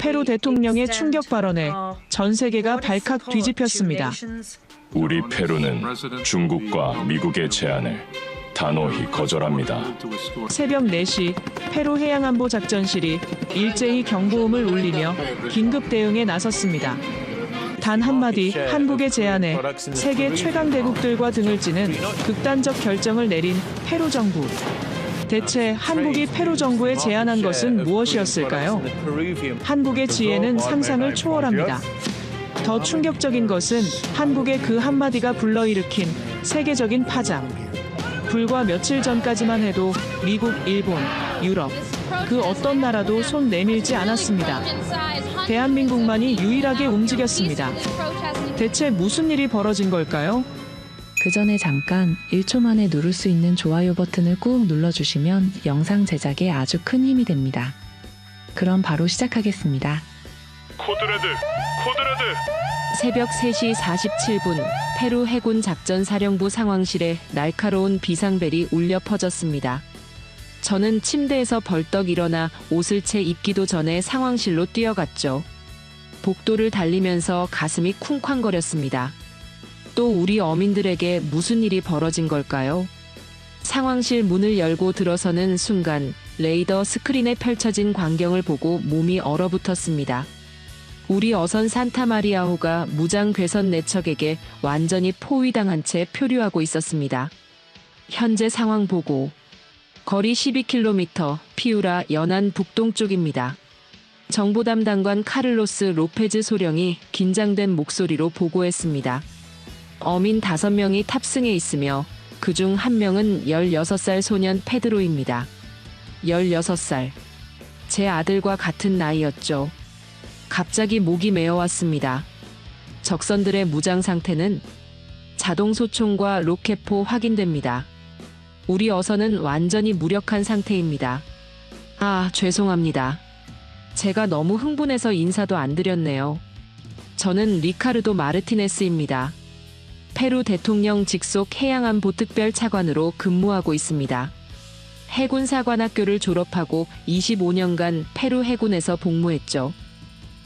페루 대통령의 충격 발언에 전 세계가 발칵 뒤집혔습니다. 우리 페루는 중국과 미국의 제안을 단호히 거절합니다. 새벽 4시 페루 해양안보작전실이 일제히 경보음을 울리며 긴급 대응에 나섰습니다. 단 한마디 한국의 제안에 세계 최강 대국들과 등을 찌는 극단적 결정을 내린 페루 정부. 대체 한국이 페루 정부에 제안한 것은 무엇이었을까요? 한국의 지혜는 상상을 초월합니다. 더 충격적인 것은 한국의 그 한마디가 불러일으킨 세계적인 파장. 불과 며칠 전까지만 해도 미국, 일본, 유럽, 그 어떤 나라도 손 내밀지 않았습니다. 대한민국만이 유일하게 움직였습니다. 대체 무슨 일이 벌어진 걸까요? 그 전에 잠깐 1초 만에 누를 수 있는 좋아요 버튼을 꾹 눌러주시면 영상 제작에 아주 큰 힘이 됩니다. 그럼 바로 시작하겠습니다. 코드레드! 새벽 3시 47분 페루 해군 작전사령부 상황실에 날카로운 비상벨이 울려 퍼졌습니다. 저는 침대에서 벌떡 일어나 옷을 채 입기도 전에 상황실로 뛰어갔죠. 복도를 달리면서 가슴이 쿵쾅거렸습니다. 또 우리 어민들에게 무슨 일이 벌어진 걸까요? 상황실 문을 열고 들어서는 순간 레이더 스크린에 펼쳐진 광경을 보고 몸이 얼어붙었습니다. 우리 어선 산타마리아호가 무장 괴선 4척에게 완전히 포위당한 채 표류하고 있었습니다. 현재 상황 보고. 거리 12km, 피우라 연안 북동쪽입니다. 정보 담당관 카를로스 로페즈 소령이 긴장된 목소리로 보고했습니다. 어민 5명이 탑승해 있으며 그중 1명은 16살 소년 페드로입니다. 16살. 제 아들과 같은 나이였죠. 갑자기 목이 메어왔습니다. 적선들의 무장 상태는 자동소총과 로켓포 확인됩니다. 우리 어선은 완전히 무력한 상태입니다. 죄송합니다. 제가 너무 흥분해서 인사도 안 드렸네요. 저는 리카르도 마르티네스입니다. 페루 대통령 직속 해양안보 특별 차관으로 근무하고 있습니다. 해군사관학교를 졸업하고 25년간 페루 해군에서 복무했죠.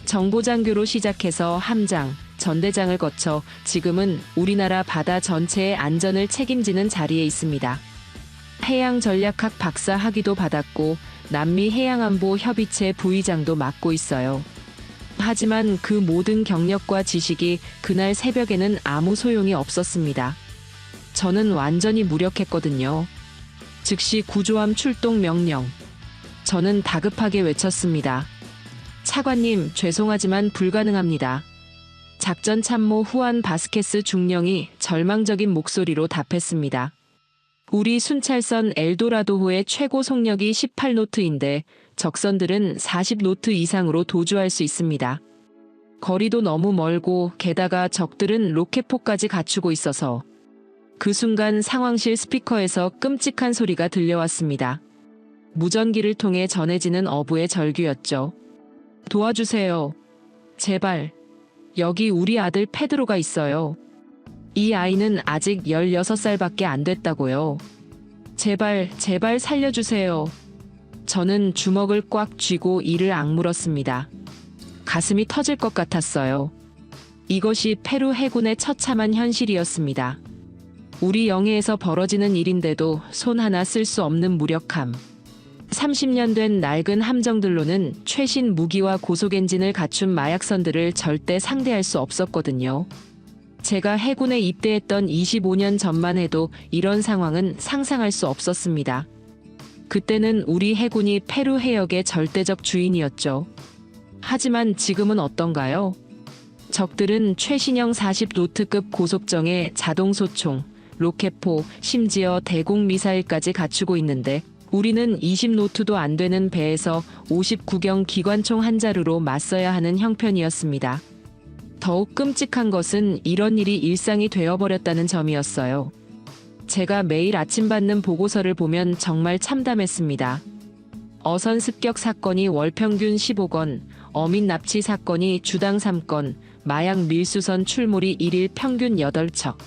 정보장교로 시작해서 함장, 전대장을 거쳐 지금은 우리나라 바다 전체의 안전을 책임지는 자리에 있습니다. 해양전략학 박사 학위도 받았고 남미 해양안보 협의체 부의장도 맡고 있어요. 하지만 그 모든 경력과 지식이 그날 새벽에는 아무 소용이 없었습니다. 저는 완전히 무력했거든요. 즉시 구조함 출동 명령. 저는 다급하게 외쳤습니다. 차관님, 죄송하지만 불가능합니다. 작전 참모 후안 바스케스 중령이 절망적인 목소리로 답했습니다. 우리 순찰선 엘도라도호의 최고 속력이 18노트인데 적선들은 40노트 이상으로 도주할 수 있습니다. 거리도 너무 멀고 게다가 적들은 로켓포까지 갖추고 있어서 그 순간 상황실 스피커에서 끔찍한 소리가 들려왔습니다. 무전기를 통해 전해지는 어부의 절규였죠. 도와주세요. 제발. 여기 우리 아들 페드로가 있어요. 이 아이는 아직 16살밖에 안 됐다고요. 제발 살려주세요. 저는 주먹을 꽉 쥐고 이를 악물었습니다. 가슴이 터질 것 같았어요. 이것이 페루 해군의 처참한 현실이었습니다. 우리 영해에서 벌어지는 일인데도 손 하나 쓸 수 없는 무력함. 30년 된 낡은 함정들로는 최신 무기와 고속 엔진을 갖춘 마약선들을 절대 상대할 수 없었거든요. 제가 해군에 입대했던 25년 전만 해도 이런 상황은 상상할 수 없었습니다. 그때는 우리 해군이 페루 해역의 절대적 주인이었죠. 하지만 지금은 어떤가요? 적들은 최신형 40노트급 고속정에 자동소총, 로켓포, 심지어 대공 미사일까지 갖추고 있는데 우리는 20노트도 안 되는 배에서 59경 기관총 한 자루로 맞서야 하는 형편이었습니다. 더욱 끔찍한 것은 이런 일이 일상이 되어버렸다는 점이었어요. 제가 매일 아침 받는 보고서를 보면 정말 참담했습니다. 어선 습격 사건이 월 평균 15건, 어민 납치 사건이 주당 3건, 마약 밀수선 출몰이 1일 평균 8척.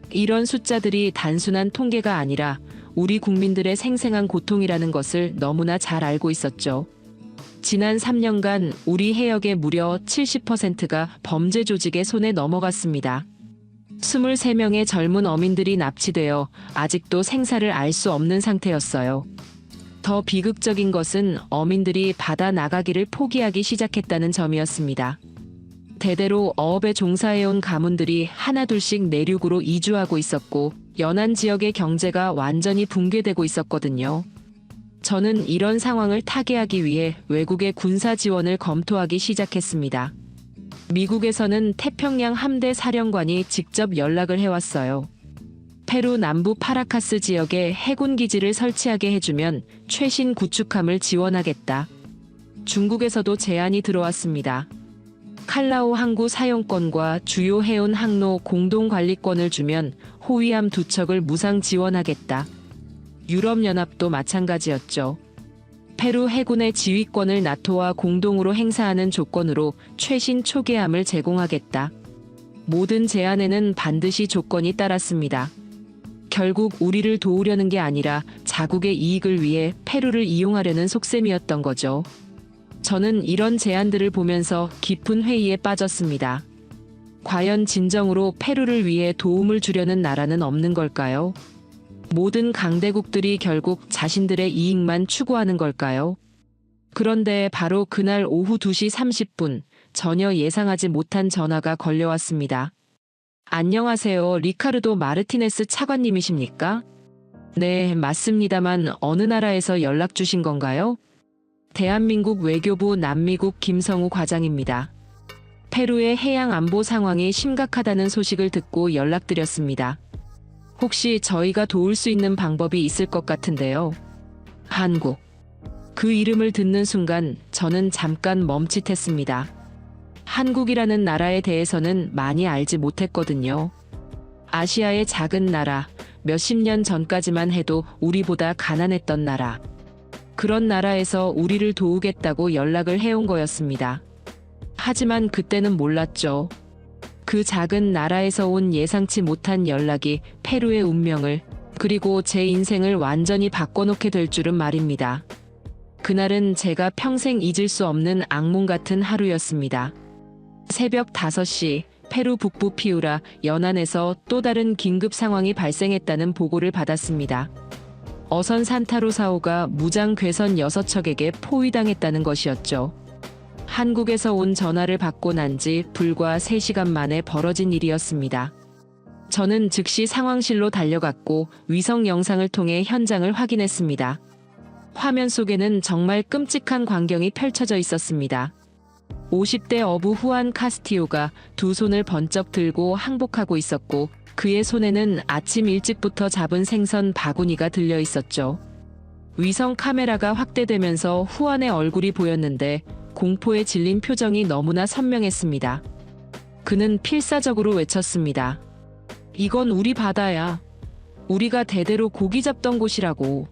이런 숫자들이 단순한 통계가 아니라 우리 국민들의 생생한 고통이라는 것을 너무나 잘 알고 있었죠. 지난 3년간 우리 해역의 무려 70%가 범죄 조직의 손에 넘어갔습니다. 23명의 젊은 어민들이 납치되어 아직도 생사를 알 수 없는 상태였어요. 더 비극적인 것은 어민들이 바다 나가기를 포기하기 시작했다는 점이었습니다. 대대로 어업에 종사해온 가문들이 하나둘씩 내륙으로 이주하고 있었고 연안 지역의 경제가 완전히 붕괴되고 있었거든요. 저는 이런 상황을 타개하기 위해 외국의 군사 지원을 검토하기 시작했습니다. 미국에서는 태평양 함대 사령관이 직접 연락을 해왔어요. 페루 남부 파라카스 지역에 해군 기지를 설치하게 해주면 최신 구축함을 지원하겠다. 중국에서도 제안이 들어왔습니다. 칼라오 항구 사용권과 주요 해운 항로 공동 관리권을 주면 호위함 2척을 무상 지원하겠다. 유럽연합도 마찬가지였죠. 페루 해군의 지휘권을 나토와 공동으로 행사하는 조건으로 최신 초계함을 제공하겠다. 모든 제안에는 반드시 조건이 따랐습니다. 결국 우리를 도우려는 게 아니라 자국의 이익을 위해 페루를 이용하려는 속셈이었던 거죠. 저는 이런 제안들을 보면서 깊은 회의에 빠졌습니다. 과연 진정으로 페루를 위해 도움을 주려는 나라는 없는 걸까요? 모든 강대국들이 결국 자신들의 이익만 추구하는 걸까요? 그런데 바로 그날 오후 2시 30분, 전혀 예상하지 못한 전화가 걸려왔습니다. 안녕하세요, 리카르도 마르티네스 차관님이십니까? 네, 맞습니다만 어느 나라에서 연락 주신 건가요? 대한민국 외교부 남미국 김성우 과장입니다. 페루의 해양 안보 상황이 심각하다는 소식을 듣고 연락드렸습니다. 혹시 저희가 도울 수 있는 방법이 있을 것 같은데요. 한국. 그 이름을 듣는 순간 저는 잠깐 멈칫했습니다. 한국이라는 나라에 대해서는 많이 알지 못했거든요. 아시아의 작은 나라, 몇십 년 전까지만 해도 우리보다 가난했던 나라. 그런 나라에서 우리를 도우겠다고 연락을 해온 거였습니다. 하지만 그때는 몰랐죠. 그 작은 나라에서 온 예상치 못한 연락이 페루의 운명을, 그리고 제 인생을 완전히 바꿔놓게 될 줄은 말입니다. 그날은 제가 평생 잊을 수 없는 악몽 같은 하루였습니다. 새벽 5시, 페루 북부 피우라 연안에서 또 다른 긴급 상황이 발생했다는 보고를 받았습니다. 어선 산타로사호가 무장 괴선 6척에게 포위당했다는 것이었죠. 한국에서 온 전화를 받고 난 지 불과 3시간 만에 벌어진 일이었습니다. 저는 즉시 상황실로 달려갔고 위성 영상을 통해 현장을 확인했습니다. 화면 속에는 정말 끔찍한 광경이 펼쳐져 있었습니다. 50대 어부 후안 카스티오가 2손을 번쩍 들고 항복하고 있었고 그의 손에는 아침 일찍부터 잡은 생선 바구니가 들려 있었죠. 위성 카메라가 확대되면서 후안의 얼굴이 보였는데 공포에 질린 표정이 너무나 선명했습니다. 그는 필사적으로 외쳤습니다. 이건 우리 바다야. 우리가 대대로 고기 잡던 곳이라고.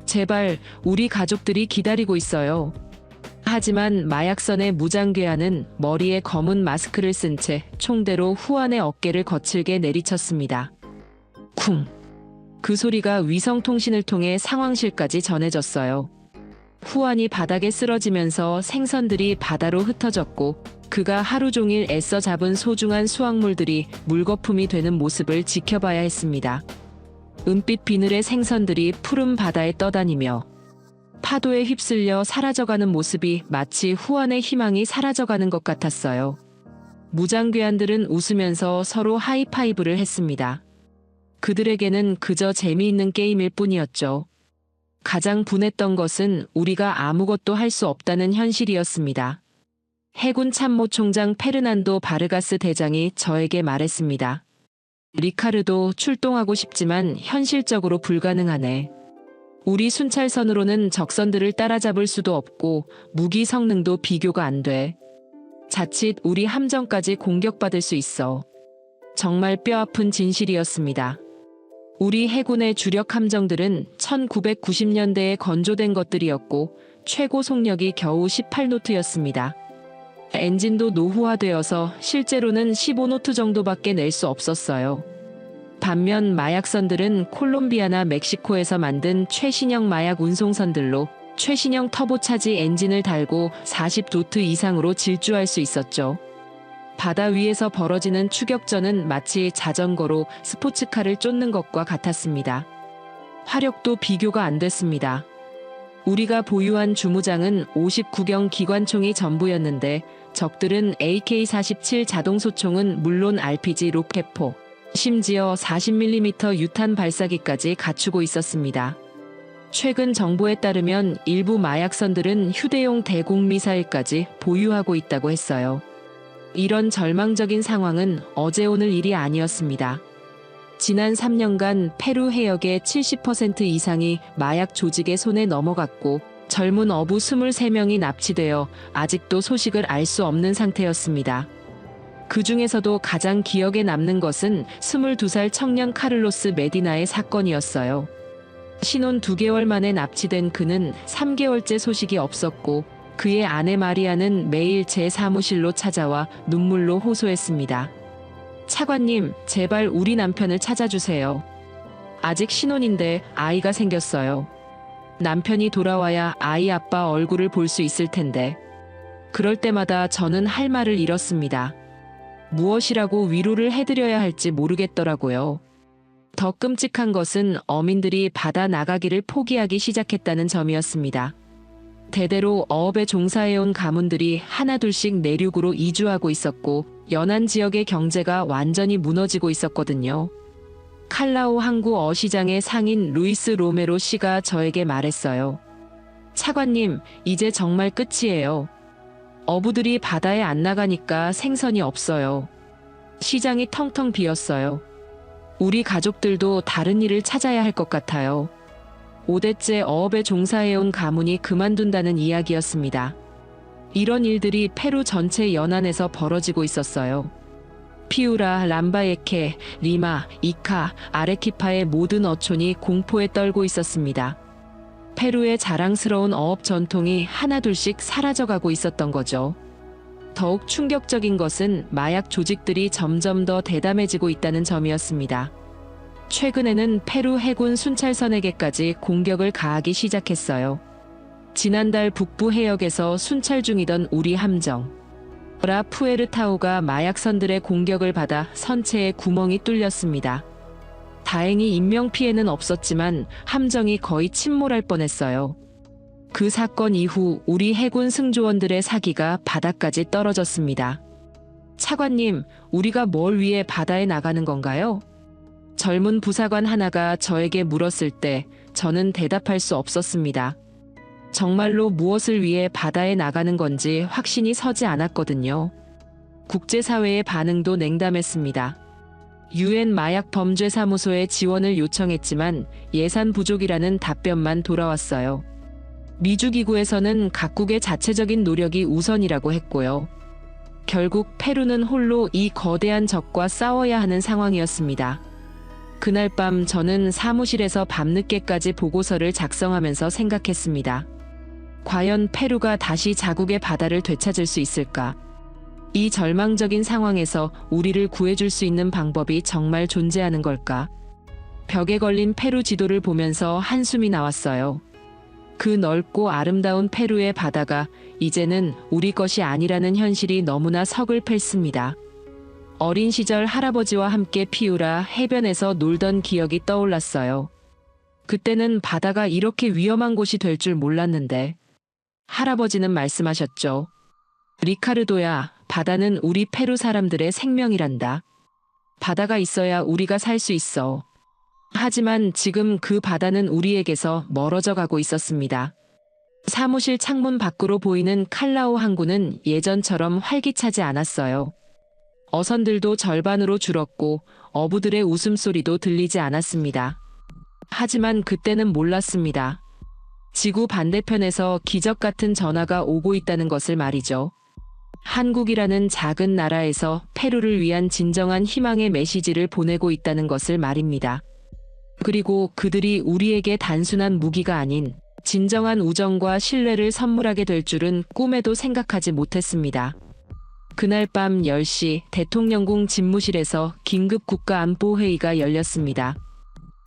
제발 우리 가족들이 기다리고 있어요. 하지만 마약선의 무장괴한은 머리에 검은 마스크를 쓴 채 총대로 후안의 어깨를 거칠게 내리쳤습니다. 쿵! 그 소리가 위성통신을 통해 상황실까지 전해졌어요. 후안이 바닥에 쓰러지면서 생선들이 바다로 흩어졌고 그가 하루 종일 애써 잡은 소중한 수확물들이 물거품이 되는 모습을 지켜봐야 했습니다. 은빛 비늘의 생선들이 푸른 바다에 떠다니며 파도에 휩쓸려 사라져가는 모습이 마치 후안의 희망이 사라져가는 것 같았어요. 무장괴한들은 웃으면서 서로 하이파이브를 했습니다. 그들에게는 그저 재미있는 게임일 뿐이었죠. 가장 분했던 것은 우리가 아무것도 할 수 없다는 현실이었습니다. 해군 참모총장 페르난도 바르가스 대장이 저에게 말했습니다. 리카르도, 출동하고 싶지만 현실적으로 불가능하네. 우리 순찰선으로는 적선들을 따라잡을 수도 없고 무기 성능도 비교가 안 돼. 자칫 우리 함정까지 공격받을 수 있어. 정말 뼈아픈 진실이었습니다. 우리 해군의 주력 함정들은 1990년대에 건조된 것들이었고 최고 속력이 겨우 18노트였습니다. 엔진도 노후화되어서 실제로는 15노트 정도밖에 낼 수 없었어요. 반면 마약선들은 콜롬비아나 멕시코에서 만든 최신형 마약 운송선들로 최신형 터보차지 엔진을 달고 40도트 이상으로 질주할 수 있었죠. 바다 위에서 벌어지는 추격전은 마치 자전거로 스포츠카를 쫓는 것과 같았습니다. 화력도 비교가 안 됐습니다. 우리가 보유한 주무장은 59경 기관총이 전부였는데 적들은 AK-47 자동소총은 물론 RPG 로켓포, 심지어 40mm 유탄 발사기까지 갖추고 있었습니다. 최근 정보에 따르면 일부 마약선들은 휴대용 대공미사일까지 보유하고 있다고 했어요. 이런 절망적인 상황은 어제 오늘 일이 아니었습니다. 지난 3년간 페루 해역의 70% 이상이 마약 조직의 손에 넘어갔고 젊은 어부 23명이 납치되어 아직도 소식을 알 수 없는 상태였습니다. 그 중에서도 가장 기억에 남는 것은 22살 청년 카를로스 메디나의 사건이었어요. 신혼 2개월 만에 납치된 그는 3개월째 소식이 없었고 그의 아내 마리아는 매일 제 사무실로 찾아와 눈물로 호소했습니다. 차관님, 제발 우리 남편을 찾아주세요. 아직 신혼인데 아이가 생겼어요. 남편이 돌아와야 아이 아빠 얼굴을 볼 수 있을 텐데. 그럴 때마다 저는 할 말을 잃었습니다. 무엇이라고 위로를 해드려야 할지 모르겠더라고요. 더 끔찍한 것은 어민들이 바다 나가기를 포기하기 시작했다는 점이었습니다. 대대로 어업에 종사해온 가문들이 하나둘씩 내륙으로 이주하고 있었고 연안 지역의 경제가 완전히 무너지고 있었거든요. 칼라오 항구 어시장의 상인 루이스 로메로 씨가 저에게 말했어요. 차관님, 이제 정말 끝이에요. 어부들이 바다에 안 나가니까 생선이 없어요. 시장이 텅텅 비었어요. 우리 가족들도 다른 일을 찾아야 할 것 같아요. 5대째 어업에 종사해온 가문이 그만둔다는 이야기였습니다. 이런 일들이 페루 전체 연안에서 벌어지고 있었어요. 피우라, 람바예케, 리마, 이카, 아레키파의 모든 어촌이 공포에 떨고 있었습니다. 페루의 자랑스러운 어업 전통이 하나둘씩 사라져가고 있었던 거죠. 더욱 충격적인 것은 마약 조직들이 점점 더 대담해지고 있다는 점이었습니다. 최근에는 페루 해군 순찰선에게까지 공격을 가하기 시작했어요. 지난달 북부 해역에서 순찰 중이던 우리 함정 라 푸에르타우가 마약선들의 공격을 받아 선체에 구멍이 뚫렸습니다. 다행히 인명피해는 없었지만 함정이 거의 침몰할 뻔했어요. 그 사건 이후 우리 해군 승조원들의 사기가 바닥까지 떨어졌습니다. 차관님, 우리가 뭘 위해 바다에 나가는 건가요? 젊은 부사관 하나가 저에게 물었을 때 저는 대답할 수 없었습니다. 정말로 무엇을 위해 바다에 나가는 건지 확신이 서지 않았거든요. 국제사회의 반응도 냉담했습니다. UN 마약범죄사무소에 지원을 요청했지만 예산 부족이라는 답변만 돌아왔어요. 미주기구에서는 각국의 자체적인 노력이 우선이라고 했고요. 결국 페루는 홀로 이 거대한 적과 싸워야 하는 상황이었습니다. 그날 밤 저는 사무실에서 밤늦게까지 보고서를 작성하면서 생각했습니다. 과연 페루가 다시 자국의 바다를 되찾을 수 있을까? 이 절망적인 상황에서 우리를 구해줄 수 있는 방법이 정말 존재하는 걸까? 벽에 걸린 페루 지도를 보면서 한숨이 나왔어요. 그 넓고 아름다운 페루의 바다가 이제는 우리 것이 아니라는 현실이 너무나 서글펐습니다. 어린 시절 할아버지와 함께 피우라 해변에서 놀던 기억이 떠올랐어요. 그때는 바다가 이렇게 위험한 곳이 될 줄 몰랐는데 할아버지는 말씀하셨죠. 리카르도야, 바다는 우리 페루 사람들의 생명이란다. 바다가 있어야 우리가 살 수 있어. 하지만 지금 그 바다는 우리에게서 멀어져 가고 있었습니다. 사무실 창문 밖으로 보이는 칼라오 항구는 예전처럼 활기차지 않았어요. 어선들도 절반으로 줄었고 어부들의 웃음소리도 들리지 않았습니다. 하지만 그때는 몰랐습니다. 지구 반대편에서 기적 같은 전화가 오고 있다는 것을 말이죠. 한국이라는 작은 나라에서 페루를 위한 진정한 희망의 메시지를 보내고 있다는 것을 말입니다. 그리고 그들이 우리에게 단순한 무기가 아닌 진정한 우정과 신뢰를 선물하게 될 줄은 꿈에도 생각하지 못했습니다. 그날 밤 10시 대통령궁 집무실에서 긴급 국가안보회의가 열렸습니다.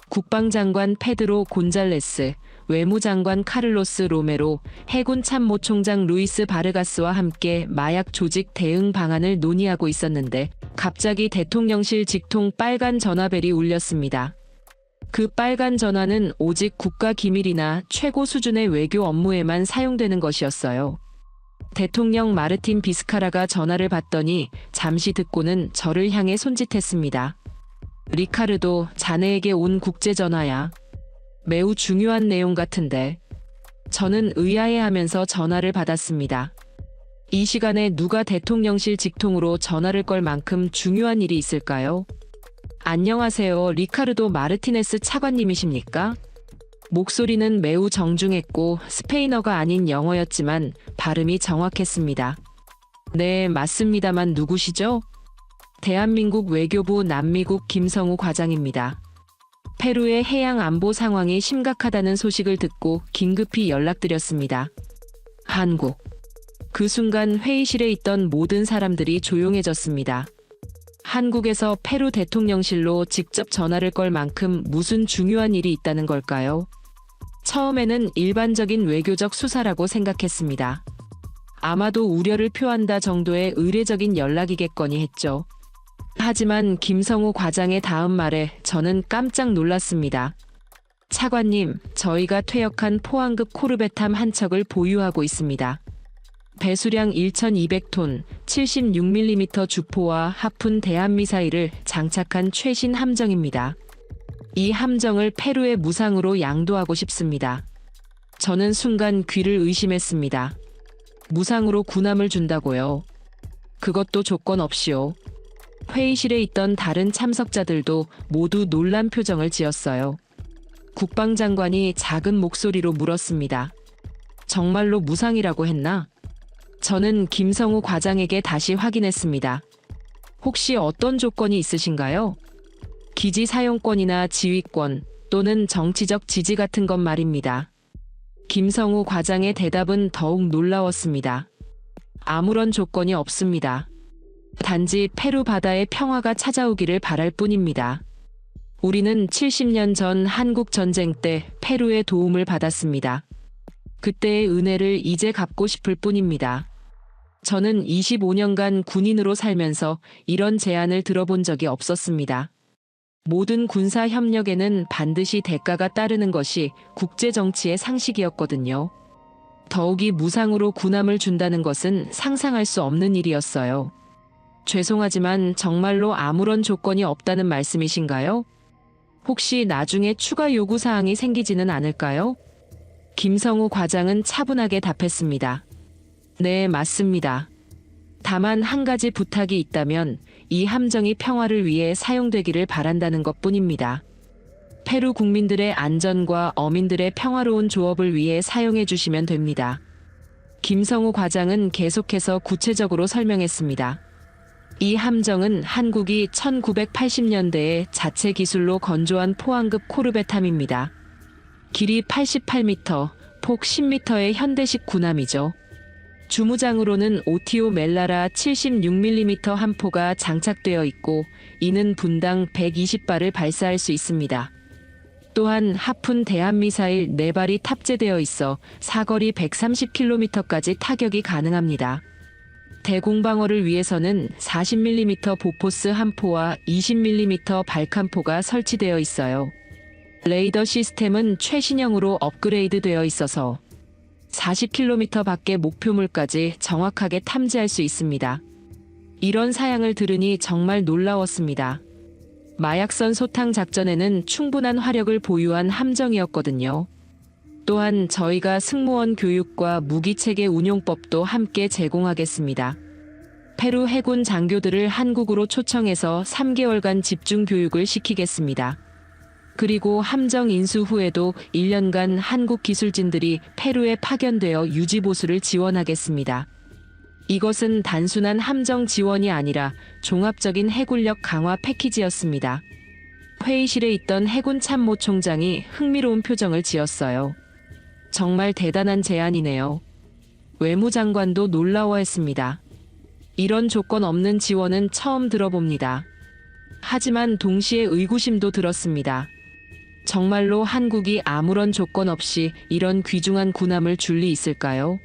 국방장관 페드로 곤잘레스, 외무장관 카를로스 로메로, 해군 참모총장 루이스 바르가스와 함께 마약 조직 대응 방안을 논의하고 있었는데 갑자기 대통령실 직통 빨간 전화벨이 울렸습니다. 그 빨간 전화는 오직 국가 기밀이나 최고 수준의 외교 업무에만 사용되는 것이었어요. 대통령 마르틴 비스카라가 전화를 받더니 잠시 듣고는 저를 향해 손짓했습니다. 리카르도, 자네에게 온 국제전화야. 매우 중요한 내용 같은데. 저는 의아해하면서 전화를 받았습니다. 이 시간에 누가 대통령실 직통으로 전화를 걸 만큼 중요한 일이 있을까요? 안녕하세요. 리카르도 마르티네스 차관님이십니까? 목소리는 매우 정중했고 스페인어가 아닌 영어였지만 발음이 정확했습니다. 네, 맞습니다만 누구시죠? 대한민국 외교부 남미국 김성우 과장입니다. 페루의 해양 안보 상황이 심각하다는 소식을 듣고 긴급히 연락드렸습니다. 한국. 그 순간 회의실에 있던 모든 사람들이 조용해졌습니다. 한국에서 페루 대통령실로 직접 전화를 걸 만큼 무슨 중요한 일이 있다는 걸까요? 처음에는 일반적인 외교적 수사라고 생각했습니다. 아마도 우려를 표한다 정도의 의례적인 연락이겠거니 했죠. 하지만 김성우 과장의 다음 말에 저는 깜짝 놀랐습니다. 차관님, 저희가 퇴역한 포항급 코르벳함 한 척을 보유하고 있습니다. 배수량 1,200톤, 76mm 주포와 하푼 대한미사일을 장착한 최신 함정입니다. 이 함정을 페루의 무상으로 양도하고 싶습니다. 저는 순간 귀를 의심했습니다. 무상으로 군함을 준다고요? 그것도 조건 없이요. 회의실에 있던 다른 참석자들도 모두 놀란 표정을 지었어요. 국방장관이 작은 목소리로 물었습니다. 정말로 무상이라고 했나? 저는 김성우 과장에게 다시 확인했습니다. 혹시 어떤 조건이 있으신가요? 기지 사용권이나 지휘권 또는 정치적 지지 같은 것 말입니다. 김성우 과장의 대답은 더욱 놀라웠습니다. 아무런 조건이 없습니다. 단지 페루 바다의 평화가 찾아오기를 바랄 뿐입니다. 우리는 70년 전 한국 전쟁 때 페루의 도움을 받았습니다. 그때의 은혜를 이제 갚고 싶을 뿐입니다. 저는 25년간 군인으로 살면서 이런 제안을 들어본 적이 없었습니다. 모든 군사 협력에는 반드시 대가가 따르는 것이 국제 정치의 상식이었거든요. 더욱이 무상으로 군함을 준다는 것은 상상할 수 없는 일이었어요. 죄송하지만 정말로 아무런 조건이 없다는 말씀이신가요? 혹시 나중에 추가 요구 사항이 생기지는 않을까요? 김성우 과장은 차분하게 답했습니다. 네, 맞습니다. 다만 한 가지 부탁이 있다면 이 함정이 평화를 위해 사용되기를 바란다는 것뿐입니다. 페루 국민들의 안전과 어민들의 평화로운 조업을 위해 사용해 주시면 됩니다. 김성우 과장은 계속해서 구체적으로 설명했습니다. 이 함정은 한국이 1980년대에 자체 기술로 건조한 포항급 코르벳함입니다. 길이 88m, 폭 10m의 현대식 군함이죠. 주무장으로는 오티오 멜라라 76mm 함포가 장착되어 있고 이는 분당 120발을 발사할 수 있습니다. 또한 하푼 대한미사일 4발이 탑재되어 있어 사거리 130km까지 타격이 가능합니다. 대공방어를 위해서는 40mm 보포스 함포와 20mm 발칸포가 설치되어 있어요. 레이더 시스템은 최신형으로 업그레이드되어 있어서 40km 밖의 목표물까지 정확하게 탐지할 수 있습니다. 이런 사양을 들으니 정말 놀라웠습니다. 마약선 소탕 작전에는 충분한 화력을 보유한 함정이었거든요. 또한 저희가 승무원 교육과 무기체계 운용법도 함께 제공하겠습니다. 페루 해군 장교들을 한국으로 초청해서 3개월간 집중 교육을 시키겠습니다. 그리고 함정 인수 후에도 1년간 한국 기술진들이 페루에 파견되어 유지보수를 지원하겠습니다. 이것은 단순한 함정 지원이 아니라 종합적인 해군력 강화 패키지였습니다. 회의실에 있던 해군 참모총장이 흥미로운 표정을 지었어요. 정말 대단한 제안이네요. 외무장관도 놀라워했습니다. 이런 조건 없는 지원은 처음 들어봅니다. 하지만 동시에 의구심도 들었습니다. 정말로 한국이 아무런 조건 없이 이런 귀중한 군함을 줄 리 있을까요?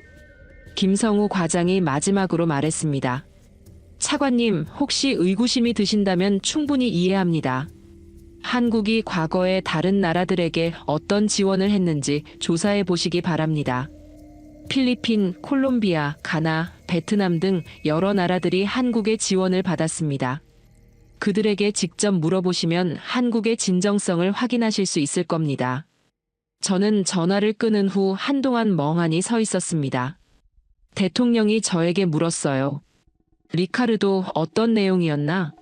김성우 과장이 마지막으로 말했습니다. 차관님, 혹시 의구심이 드신다면 충분히 이해합니다. 한국이 과거에 다른 나라들에게 어떤 지원을 했는지 조사해 보시기 바랍니다. 필리핀, 콜롬비아, 가나, 베트남 등 여러 나라들이 한국의 지원을 받았습니다. 그들에게 직접 물어보시면 한국의 진정성을 확인하실 수 있을 겁니다. 저는 전화를 끊은 후 한동안 멍하니 서 있었습니다. 대통령이 저에게 물었어요. 리카르도, 어떤 내용이었나?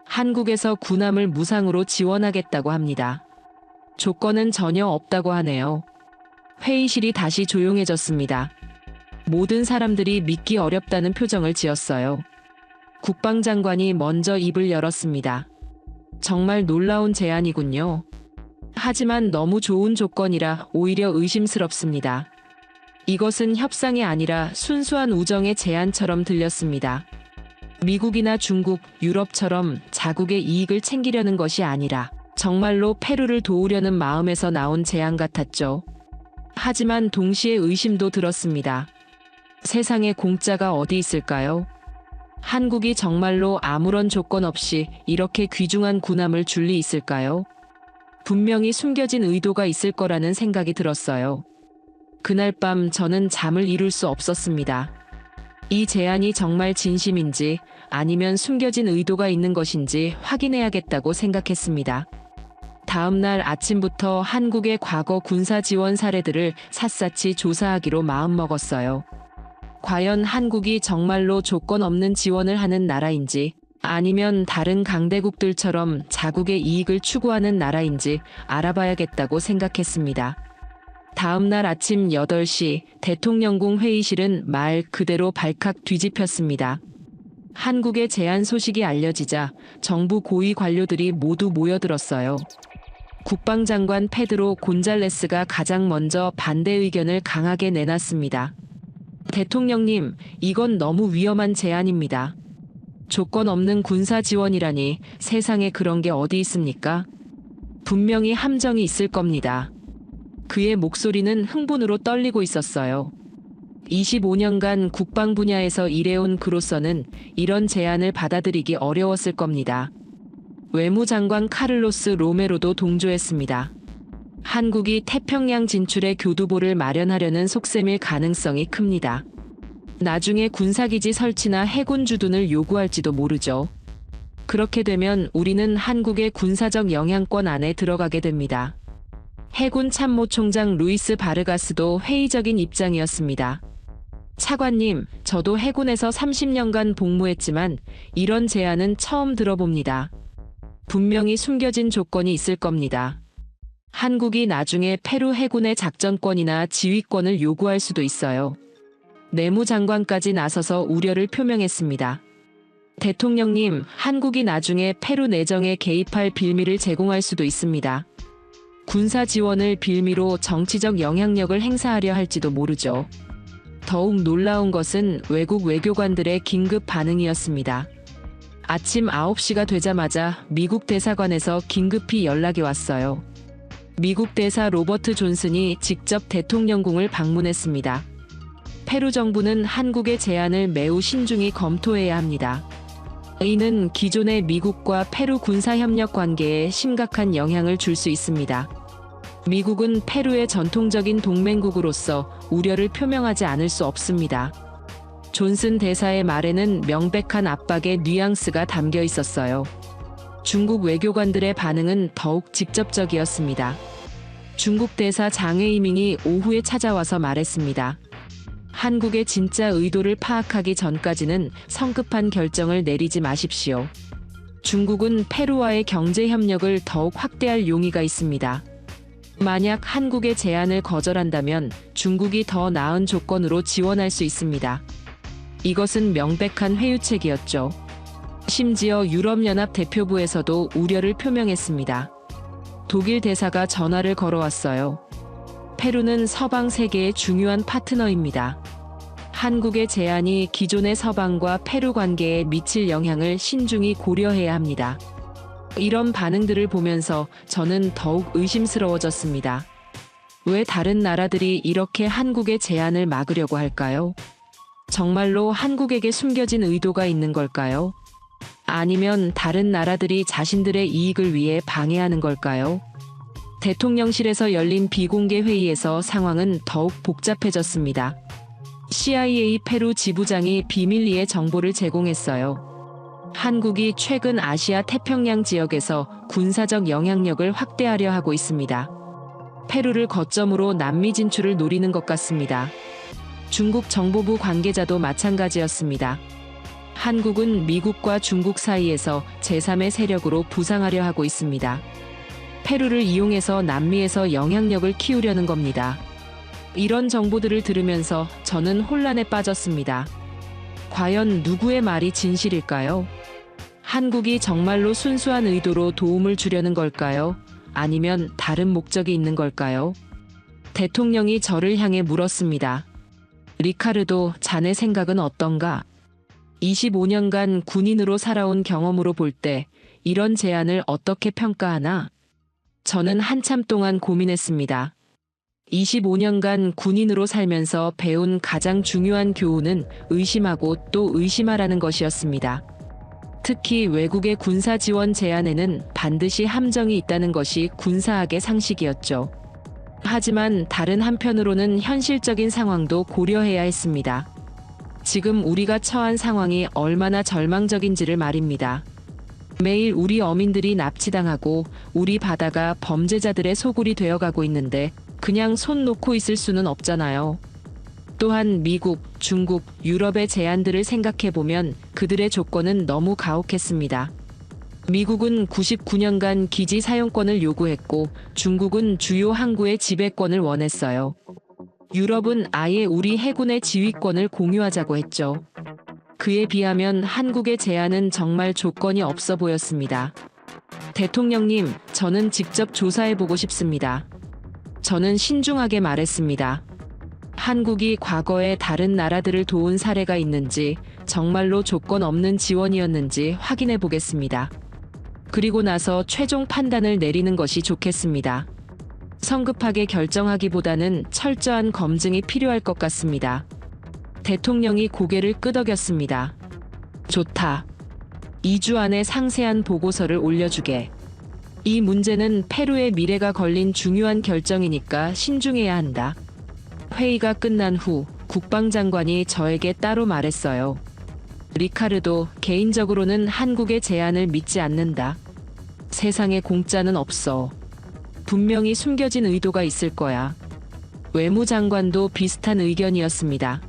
한국에서 군함을 무상으로 지원하겠다고 합니다. 조건은 전혀 없다고 하네요. 회의실이 다시 조용해졌습니다. 모든 사람들이 믿기 어렵다는 표정을 지었어요. 국방장관이 먼저 입을 열었습니다. 정말 놀라운 제안이군요. 하지만 너무 좋은 조건이라 오히려 의심스럽습니다. 이것은 협상이 아니라 순수한 우정의 제안처럼 들렸습니다. 미국이나 중국, 유럽처럼 자국의 이익을 챙기려는 것이 아니라 정말로 페루를 도우려는 마음에서 나온 제안 같았죠. 하지만 동시에 의심도 들었습니다. 세상에 공짜가 어디 있을까요? 한국이 정말로 아무런 조건 없이 이렇게 귀중한 군함을 줄 리 있을까요? 분명히 숨겨진 의도가 있을 거라는 생각이 들었어요. 그날 밤 저는 잠을 이룰 수 없었습니다. 이 제안이 정말 진심인지 아니면 숨겨진 의도가 있는 것인지 확인해야겠다고 생각했습니다. 다음 날 아침부터 한국의 과거 군사 지원 사례들을 샅샅이 조사하기로 마음먹었어요. 과연 한국이 정말로 조건 없는 지원을 하는 나라인지 아니면 다른 강대국들처럼 자국의 이익을 추구하는 나라인지 알아봐야겠다고 생각했습니다. 다음 날 아침 8시 대통령궁 회의실은 말 그대로 발칵 뒤집혔습니다. 한국의 제안 소식이 알려지자 정부 고위 관료들이 모두 모여들었어요. 국방장관 페드로 곤잘레스가 가장 먼저 반대 의견을 강하게 내놨습니다. 대통령님, 이건 너무 위험한 제안입니다. 조건 없는 군사 지원이라니 세상에 그런 게 어디 있습니까? 분명히 함정이 있을 겁니다. 그의 목소리는 흥분으로 떨리고 있었어요. 25년간 국방 분야에서 일해온 그로서는 이런 제안을 받아들이기 어려웠을 겁니다. 외무장관 카를로스 로메로도 동조했습니다. 한국이 태평양 진출의 교두보를 마련하려는 속셈일 가능성이 큽니다. 나중에 군사기지 설치나 해군 주둔을 요구할지도 모르죠. 그렇게 되면 우리는 한국의 군사적 영향권 안에 들어가게 됩니다. 해군 참모총장 루이스 바르가스도 회의적인 입장이었습니다. 차관님, 저도 해군에서 30년간 복무했지만 이런 제안은 처음 들어봅니다. 분명히 숨겨진 조건이 있을 겁니다. 한국이 나중에 페루 해군의 작전권이나 지휘권을 요구할 수도 있어요. 내무장관까지 나서서 우려를 표명했습니다. 대통령님, 한국이 나중에 페루 내정에 개입할 빌미를 제공할 수도 있습니다. 군사 지원을 빌미로 정치적 영향력을 행사하려 할지도 모르죠. 더욱 놀라운 것은 외국 외교관들의 긴급 반응이었습니다. 아침 9시가 되자마자 미국 대사관에서 긴급히 연락이 왔어요. 미국 대사 로버트 존슨이 직접 대통령궁을 방문했습니다. 페루 정부는 한국의 제안을 매우 신중히 검토해야 합니다. 이는 기존의 미국과 페루 군사협력 관계에 심각한 영향을 줄 수 있습니다. 미국은 페루의 전통적인 동맹국으로서 우려를 표명하지 않을 수 없습니다. 존슨 대사의 말에는 명백한 압박의 뉘앙스가 담겨 있었어요. 중국 외교관들의 반응은 더욱 직접적이었습니다. 중국 대사 장외이밍이 오후에 찾아와서 말했습니다. 한국의 진짜 의도를 파악하기 전까지는 성급한 결정을 내리지 마십시오. 중국은 페루와의 경제 협력을 더욱 확대할 용의가 있습니다. 만약 한국의 제안을 거절한다면 중국이 더 나은 조건으로 지원할 수 있습니다. 이것은 명백한 회유책이었죠. 심지어 유럽연합 대표부에서도 우려를 표명했습니다. 독일 대사가 전화를 걸어왔어요. 페루는 서방 세계의 중요한 파트너입니다. 한국의 제안이 기존의 서방과 페루 관계에 미칠 영향을 신중히 고려해야 합니다. 이런 반응들을 보면서 저는 더욱 의심스러워졌습니다. 왜 다른 나라들이 이렇게 한국의 제안을 막으려고 할까요? 정말로 한국에게 숨겨진 의도가 있는 걸까요? 아니면 다른 나라들이 자신들의 이익을 위해 방해하는 걸까요? 대통령실에서 열린 비공개 회의에서 상황은 더욱 복잡해졌습니다. CIA 페루 지부장이 비밀리에 정보를 제공했어요. 한국이 최근 아시아 태평양 지역에서 군사적 영향력을 확대하려 하고 있습니다. 페루를 거점으로 남미 진출을 노리는 것 같습니다. 중국 정보부 관계자도 마찬가지였습니다. 한국은 미국과 중국 사이에서 제3의 세력으로 부상하려 하고 있습니다. 페루를 이용해서 남미에서 영향력을 키우려는 겁니다. 이런 정보들을 들으면서 저는 혼란에 빠졌습니다. 과연 누구의 말이 진실일까요? 한국이 정말로 순수한 의도로 도움을 주려는 걸까요? 아니면 다른 목적이 있는 걸까요? 대통령이 저를 향해 물었습니다. 리카르도, 자네 생각은 어떤가? 25년간 군인으로 살아온 경험으로 볼 때 이런 제안을 어떻게 평가하나? 저는 한참 동안 고민했습니다. 25년간 군인으로 살면서 배운 가장 중요한 교훈은 의심하고 또 의심하라는 것이었습니다. 특히 외국의 군사 지원 제안에는 반드시 함정이 있다는 것이 군사학의 상식이었죠. 하지만 다른 한편으로는 현실적인 상황도 고려해야 했습니다. 지금 우리가 처한 상황이 얼마나 절망적인지를 말입니다. 매일 우리 어민들이 납치당하고 우리 바다가 범죄자들의 소굴이 되어가고 있는데 그냥 손 놓고 있을 수는 없잖아요. 또한 미국, 중국, 유럽의 제안들을 생각해보면 그들의 조건은 너무 가혹했습니다. 미국은 99년간 기지 사용권을 요구했고 중국은 주요 항구의 지배권을 원했어요. 유럽은 아예 우리 해군의 지휘권을 공유하자고 했죠. 그에 비하면 한국의 제안은 정말 조건이 없어 보였습니다. 대통령님, 저는 직접 조사해보고 싶습니다. 저는 신중하게 말했습니다. 한국이 과거에 다른 나라들을 도운 사례가 있는지, 정말로 조건 없는 지원이었는지 확인해 보겠습니다. 그리고 나서 최종 판단을 내리는 것이 좋겠습니다. 성급하게 결정하기보다는 철저한 검증이 필요할 것 같습니다. 대통령이 고개를 끄덕였습니다. 좋다. 2주 안에 상세한 보고서를 올려주게. 이 문제는 페루의 미래가 걸린 중요한 결정이니까 신중해야 한다. 회의가 끝난 후 국방장관이 저에게 따로 말했어요. 리카르도, 개인적으로는 한국의 제안을 믿지 않는다. 세상에 공짜는 없어. 분명히 숨겨진 의도가 있을 거야. 외무장관도 비슷한 의견이었습니다.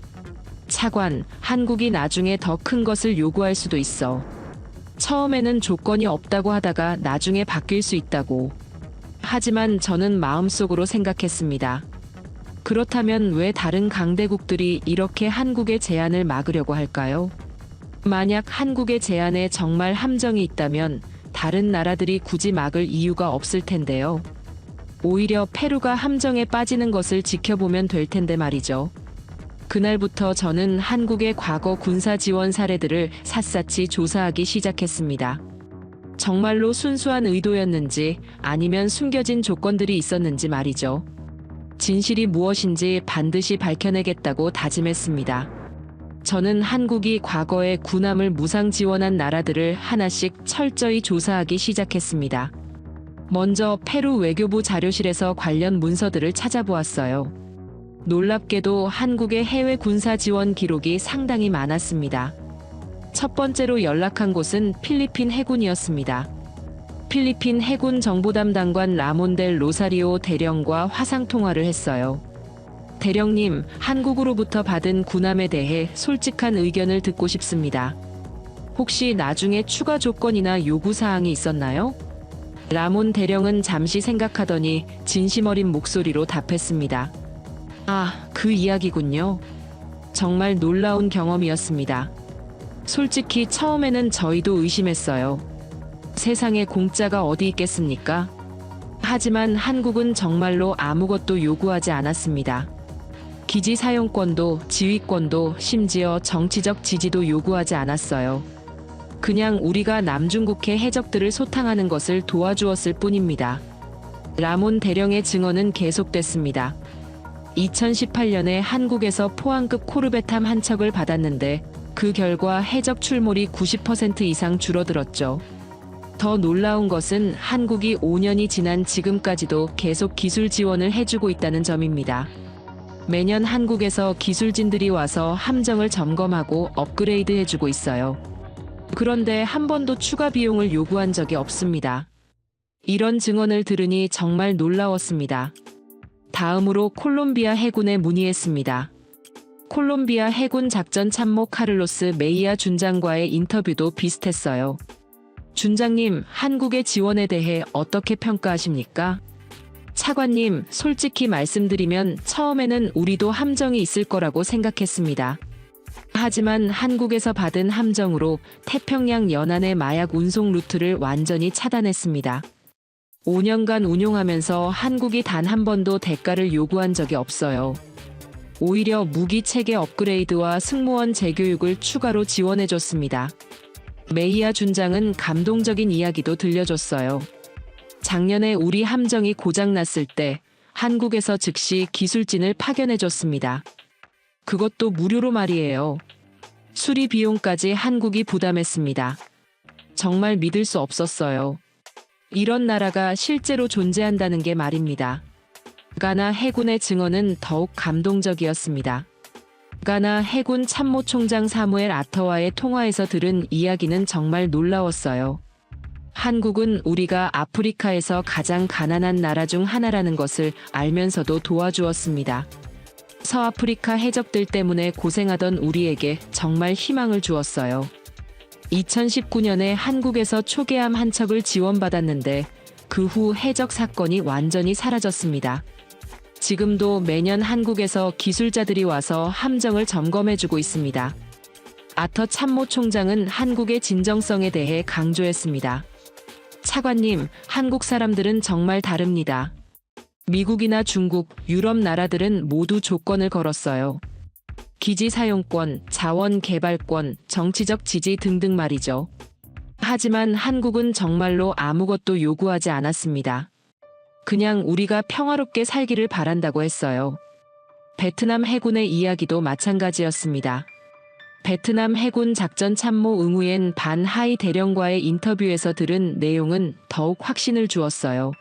차관, 한국이 나중에 더 큰 것을 요구할 수도 있어. 처음에는 조건이 없다고 하다가 나중에 바뀔 수 있다고. 하지만 저는 마음속으로 생각했습니다. 그렇다면 왜 다른 강대국들이 이렇게 한국의 제안을 막으려고 할까요? 만약 한국의 제안에 정말 함정이 있다면 다른 나라들이 굳이 막을 이유가 없을 텐데요. 오히려 페루가 함정에 빠지는 것을 지켜보면 될 텐데 말이죠. 그날부터 저는 한국의 과거 군사 지원 사례들을 샅샅이 조사하기 시작했습니다. 정말로 순수한 의도였는지 아니면 숨겨진 조건들이 있었는지 말이죠. 진실이 무엇인지 반드시 밝혀내겠다고 다짐했습니다. 저는 한국이 과거에 군함을 무상 지원한 나라들을 하나씩 철저히 조사하기 시작했습니다. 먼저 페루 외교부 자료실에서 관련 문서들을 찾아보았어요. 놀랍게도 한국의 해외 군사 지원 기록이 상당히 많았습니다. 첫 번째로 연락한 곳은 필리핀 해군이었습니다. 필리핀 해군 정보담당관 라몬델 로사리오 대령과 화상 통화를 했어요. 대령님, 한국으로부터 받은 군함에 대해 솔직한 의견을 듣고 싶습니다. 혹시 나중에 추가 조건이나 요구사항이 있었나요? 라몬 대령은 잠시 생각하더니 진심 어린 목소리로 답했습니다. 아, 그 이야기군요. 정말 놀라운 경험이었습니다. 솔직히 처음에는 저희도 의심했어요. 세상에 공짜가 어디 있겠습니까? 하지만 한국은 정말로 아무것도 요구하지 않았습니다. 기지 사용권도 지휘권도 심지어 정치적 지지도 요구하지 않았어요. 그냥 우리가 남중국해 해적들을 소탕하는 것을 도와주었을 뿐입니다. 라몬 대령의 증언은 계속됐습니다. 2018년에 한국에서 포항급 코르벳함 한 척을 받았는데 그 결과 해적 출몰이 90% 이상 줄어들었죠. 더 놀라운 것은 한국이 5년이 지난 지금까지도 계속 기술 지원을 해주고 있다는 점입니다. 매년 한국에서 기술진들이 와서 함정을 점검하고 업그레이드 해주고 있어요. 그런데 한 번도 추가 비용을 요구한 적이 없습니다. 이런 증언을 들으니 정말 놀라웠습니다. 다음으로 콜롬비아 해군에 문의했습니다. 콜롬비아 해군 작전 참모 카를로스 메이아 준장과의 인터뷰도 비슷했어요. 준장님, 한국의 지원에 대해 어떻게 평가하십니까? 차관님, 솔직히 말씀드리면 처음에는 우리도 함정이 있을 거라고 생각했습니다. 하지만 한국에서 받은 함정으로 태평양 연안의 마약 운송 루트를 완전히 차단했습니다. 5년간 운용하면서 한국이 단 한 번도 대가를 요구한 적이 없어요. 오히려 무기 체계 업그레이드와 승무원 재교육을 추가로 지원해줬습니다. 메이아 준장은 감동적인 이야기도 들려줬어요. 작년에 우리 함정이 고장났을 때 한국에서 즉시 기술진을 파견해줬습니다. 그것도 무료로 말이에요. 수리 비용까지 한국이 부담했습니다. 정말 믿을 수 없었어요. 이런 나라가 실제로 존재한다는 게 말입니다. 가나 해군의 증언은 더욱 감동적이었습니다. 가나 해군 참모총장 사무엘 아터와의 통화에서 들은 이야기는 정말 놀라웠어요. 한국은 우리가 아프리카에서 가장 가난한 나라 중 하나라는 것을 알면서도 도와주었습니다. 서아프리카 해적들 때문에 고생하던 우리에게 정말 희망을 주었어요. 2019년에 한국에서 초계함 한 척을 지원받았는데 그 후 해적 사건이 완전히 사라졌습니다. 지금도 매년 한국에서 기술자들이 와서 함정을 점검해주고 있습니다. 아터 참모총장은 한국의 진정성에 대해 강조했습니다. 차관님, 한국 사람들은 정말 다릅니다. 미국이나 중국, 유럽 나라들은 모두 조건을 걸었어요. 기지 사용권, 자원 개발권, 정치적 지지 등등 말이죠. 하지만 한국은 정말로 아무것도 요구하지 않았습니다. 그냥 우리가 평화롭게 살기를 바란다고 했어요. 베트남 해군의 이야기도 마찬가지였습니다. 베트남 해군 작전 참모 응우엔 반 하이 대령과의 인터뷰에서 들은 내용은 더욱 확신을 주었어요.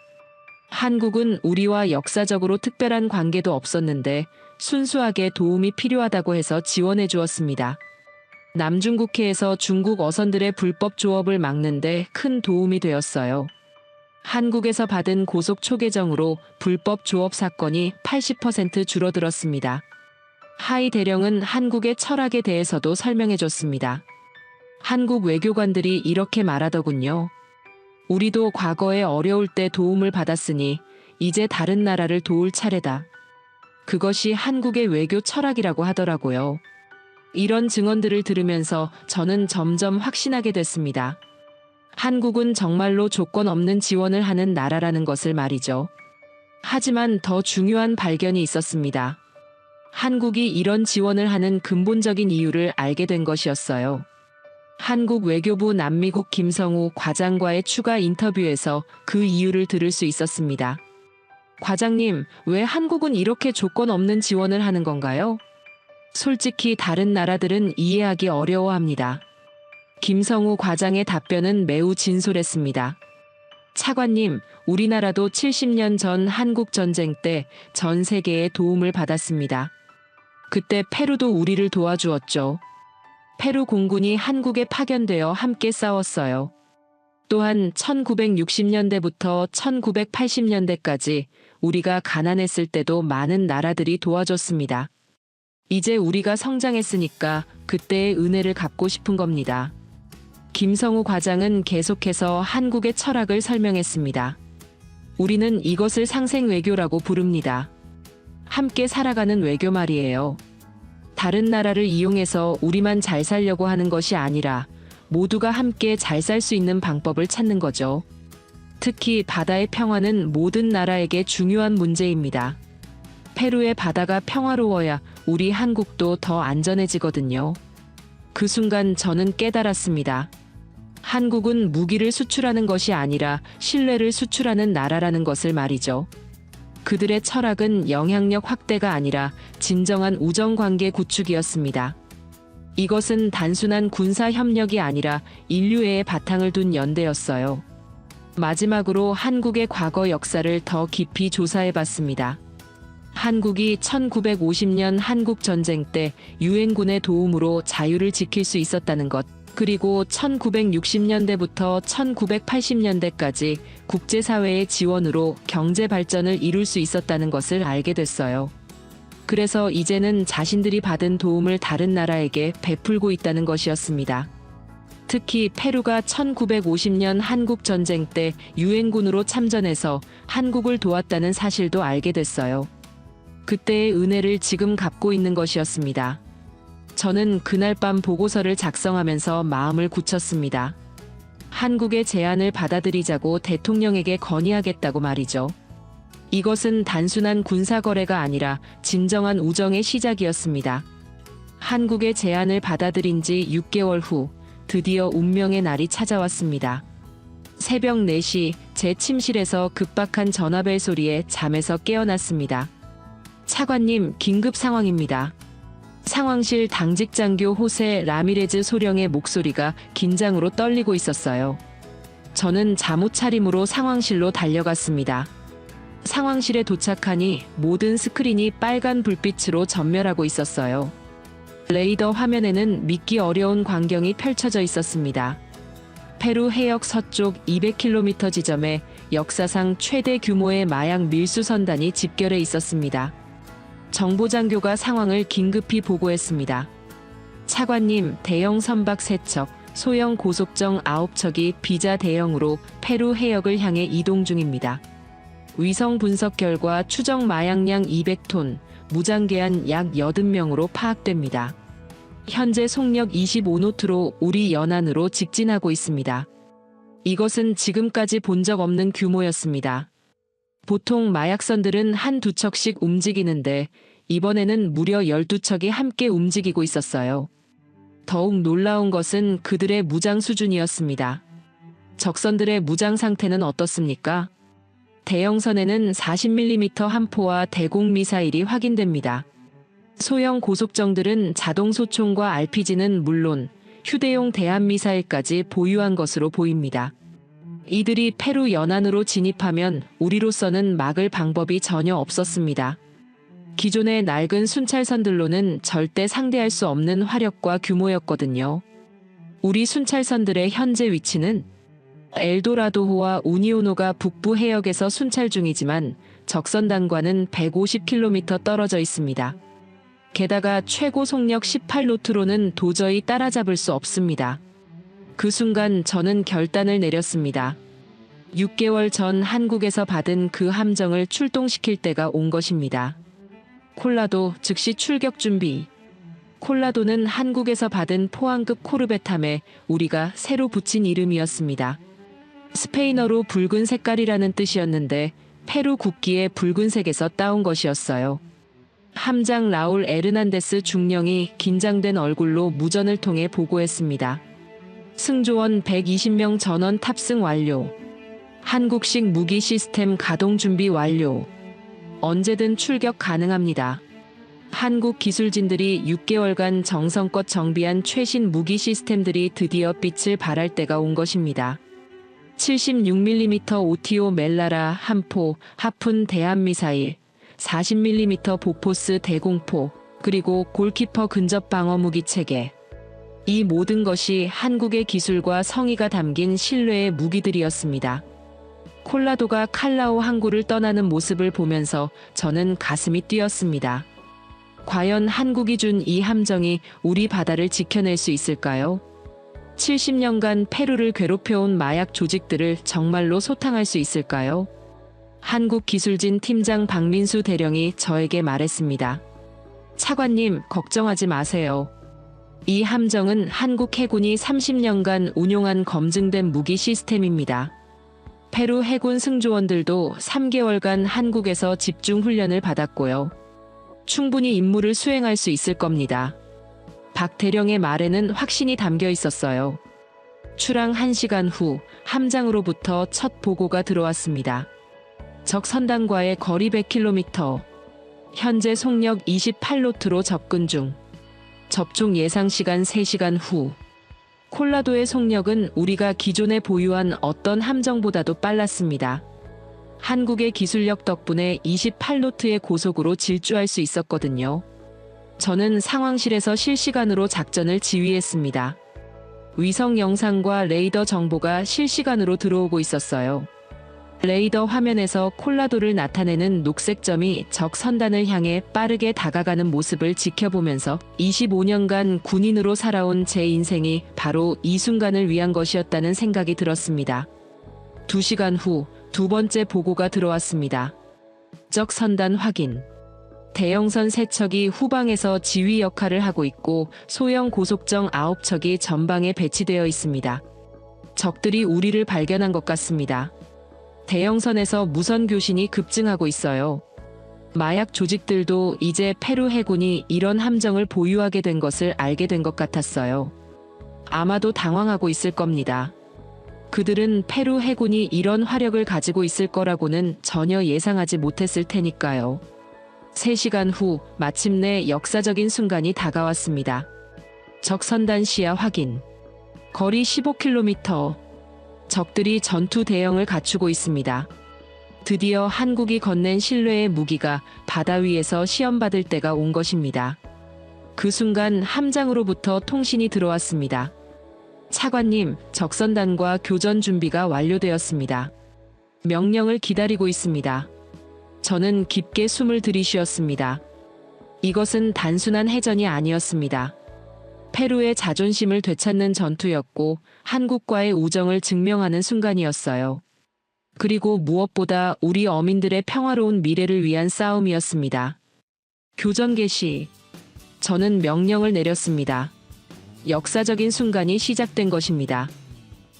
한국은 우리와 역사적으로 특별한 관계도 없었는데 순수하게 도움이 필요하다고 해서 지원해 주었습니다. 남중국해에서 중국 어선들의 불법 조업을 막는데 큰 도움이 되었어요. 한국에서 받은 고속 초계정으로 불법 조업 사건이 80% 줄어들었습니다. 하이 대령은 한국의 철학에 대해서도 설명해 줬습니다. 한국 외교관들이 이렇게 말하더군요. 우리도 과거에 어려울 때 도움을 받았으니 이제 다른 나라를 도울 차례다. 그것이 한국의 외교 철학이라고 하더라고요. 이런 증언들을 들으면서 저는 점점 확신하게 됐습니다. 한국은 정말로 조건 없는 지원을 하는 나라라는 것을 말이죠. 하지만 더 중요한 발견이 있었습니다. 한국이 이런 지원을 하는 근본적인 이유를 알게 된 것이었어요. 한국 외교부 남미국 김성우 과장과의 추가 인터뷰에서 그 이유를 들을 수 있었습니다. 과장님, 왜 한국은 이렇게 조건 없는 지원을 하는 건가요? 솔직히 다른 나라들은 이해하기 어려워합니다. 김성우 과장의 답변은 매우 진솔했습니다. 차관님, 우리나라도 70년 전 한국 전쟁 때 전 세계의 도움을 받았습니다. 그때 페루도 우리를 도와주었죠. 페루 공군이 한국에 파견되어 함께 싸웠어요. 또한 1960년대부터 1980년대까지 우리가 가난했을 때도 많은 나라들이 도와줬습니다. 이제 우리가 성장했으니까 그때의 은혜를 갚고 싶은 겁니다. 김성우 과장은 계속해서 한국의 철학을 설명했습니다. 우리는 이것을 상생외교라고 부릅니다. 함께 살아가는 외교 말이에요. 다른 나라를 이용해서 우리만 잘 살려고 하는 것이 아니라 모두가 함께 잘 살 수 있는 방법을 찾는 거죠. 특히 바다의 평화는 모든 나라에게 중요한 문제입니다. 페루의 바다가 평화로워야 우리 한국도 더 안전해지거든요. 그 순간 저는 깨달았습니다. 한국은 무기를 수출하는 것이 아니라 신뢰를 수출하는 나라라는 것을 말이죠. 그들의 철학은 영향력 확대가 아니라 진정한 우정관계 구축이었습니다. 이것은 단순한 군사 협력이 아니라 인류애의 바탕을 둔 연대였어요. 마지막으로 한국의 과거 역사를 더 깊이 조사해봤습니다. 한국이 1950년 한국전쟁 때 유엔군의 도움으로 자유를 지킬 수 있었다는 것, 그리고 1960년대부터 1980년대까지 국제사회의 지원으로 경제 발전을 이룰 수 있었다는 것을 알게 됐어요. 그래서 이제는 자신들이 받은 도움을 다른 나라에게 베풀고 있다는 것이었습니다. 특히 페루가 1950년 한국전쟁 때 유엔군으로 참전해서 한국을 도왔다는 사실도 알게 됐어요. 그때의 은혜를 지금 갚고 있는 것이었습니다. 저는 그날 밤 보고서를 작성하면서 마음을 굳혔습니다. 한국의 제안을 받아들이자고 대통령에게 건의하겠다고 말이죠. 이것은 단순한 군사거래가 아니라 진정한 우정의 시작이었습니다. 한국의 제안을 받아들인 지 6개월 후 드디어 운명의 날이 찾아왔습니다. 새벽 4시 제 침실에서 급박한 전화벨 소리에 잠에서 깨어났습니다. 차관님, 긴급 상황입니다. 상황실 당직 장교 호세 라미레즈 소령의 목소리가 긴장으로 떨리고 있었어요. 저는 잠옷 차림으로 상황실로 달려갔습니다. 상황실에 도착하니 모든 스크린이 빨간 불빛으로 전멸하고 있었어요. 레이더 화면에는 믿기 어려운 광경이 펼쳐져 있었습니다. 페루 해역 서쪽 200km 지점에 역사상 최대 규모의 마약 밀수 선단이 집결해 있었습니다. 정보장교가 상황을 긴급히 보고했습니다. 차관님, 대형 선박 3척, 소형 고속정 9척이 비자 대형으로 페루 해역을 향해 이동 중입니다. 위성 분석 결과 추정 마약량 200톤, 무장계한 약 80명으로 파악됩니다. 현재 속력 25노트로 우리 연안으로 직진하고 있습니다. 이것은 지금까지 본 적 없는 규모였습니다. 보통 마약선들은 한두 척씩 움직이는데 이번에는 무려 12척이 함께 움직이고 있었어요. 더욱 놀라운 것은 그들의 무장 수준이었습니다. 적선들의 무장 상태는 어떻습니까? 대형선에는 40mm 함포와 대공 미사일이 확인됩니다. 소형 고속정들은 자동 소총과 RPG는 물론 휴대용 대한미사일까지 보유한 것으로 보입니다. 이들이 페루 연안으로 진입하면 우리로서는 막을 방법이 전혀 없었습니다. 기존의 낡은 순찰선들로는 절대 상대할 수 없는 화력과 규모였거든요. 우리 순찰선들의 현재 위치는 엘도라도호와 우니오노가 북부 해역에서 순찰 중이지만 적선단과는 150km 떨어져 있습니다. 게다가 최고 속력 18노트로는 도저히 따라잡을 수 없습니다. 그 순간 저는 결단을 내렸습니다. 6개월 전 한국에서 받은 그 함정을 출동시킬 때가 온 것입니다. 콜라도 즉시 출격 준비. 콜라도는 한국에서 받은 포항급 코르벳함에 우리가 새로 붙인 이름이었습니다. 스페인어로 붉은 색깔이라는 뜻이었는데 페루 국기의 붉은색에서 따온 것이었어요. 함장 라울 에르난데스 중령이 긴장된 얼굴로 무전을 통해 보고했습니다. 승조원 120명 전원 탑승 완료. 한국식 무기 시스템 가동 준비 완료. 언제든 출격 가능합니다. 한국 기술진들이 6개월간 정성껏 정비한 최신 무기 시스템들이 드디어 빛을 발할 때가 온 것입니다. 76mm 오티오 멜라라 함포, 하푼 대한미사일, 40mm 보포스 대공포, 그리고 골키퍼 근접 방어 무기 체계. 이 모든 것이 한국의 기술과 성의가 담긴 신뢰의 무기들이었습니다. 콜라도가 칼라오 항구를 떠나는 모습을 보면서 저는 가슴이 뛰었습니다. 과연 한국이 준 이 함정이 우리 바다를 지켜낼 수 있을까요? 70년간 페루를 괴롭혀온 마약 조직들을 정말로 소탕할 수 있을까요? 한국 기술진 팀장 박민수 대령이 저에게 말했습니다. 차관님, 걱정하지 마세요. 이 함정은 한국 해군이 30년간 운용한 검증된 무기 시스템입니다. 페루 해군 승조원들도 3개월간 한국에서 집중 훈련을 받았고요. 충분히 임무를 수행할 수 있을 겁니다. 박 대령의 말에는 확신이 담겨 있었어요. 출항 1시간 후 함장으로부터 첫 보고가 들어왔습니다. 적 선단과의 거리 100km. 현재 속력 28노트로 접근 중. 접촉 예상 시간 3시간 후. 콜라도의 속력은 우리가 기존에 보유한 어떤 함정보다도 빨랐습니다. 한국의 기술력 덕분에 28노트의 고속으로 질주할 수 있었거든요. 저는 상황실에서 실시간으로 작전을 지휘했습니다. 위성 영상과 레이더 정보가 실시간으로 들어오고 있었어요. 레이더 화면에서 콜라도를 나타내는 녹색 점이 적 선단을 향해 빠르게 다가가는 모습을 지켜보면서 25년간 군인으로 살아온 제 인생이 바로 이 순간을 위한 것이었다는 생각이 들었습니다. 2시간 후 두 번째 보고가 들어왔습니다. 적 선단 확인. 대형선 3척이 후방에서 지휘 역할을 하고 있고 소형 고속정 9척이 전방에 배치되어 있습니다. 적들이 우리를 발견한 것 같습니다. 대형선에서 무선 교신이 급증하고 있어요. 마약 조직들도 이제 페루 해군이 이런 함정을 보유하게 된 것을 알게 된 것 같았어요. 아마도 당황하고 있을 겁니다. 그들은 페루 해군이 이런 화력을 가지고 있을 거라고는 전혀 예상하지 못했을 테니까요. 3시간 후 마침내 역사적인 순간이 다가왔습니다. 적 선단 시야 확인. 거리 15km. 적들이 전투 대형을 갖추고 있습니다. 드디어 한국이 건넨 신뢰의 무기가 바다 위에서 시험받을 때가 온 것입니다. 그 순간 함장으로부터 통신이 들어왔습니다. 차관님, 적선단과 교전 준비가 완료되었습니다. 명령을 기다리고 있습니다. 저는 깊게 숨을 들이쉬었습니다. 이것은 단순한 해전이 아니었습니다. 페루의 자존심을 되찾는 전투였고 한국과의 우정을 증명하는 순간이었어요. 그리고 무엇보다 우리 어민들의 평화로운 미래를 위한 싸움이었습니다. 교전 개시. 저는 명령을 내렸습니다. 역사적인 순간이 시작된 것입니다.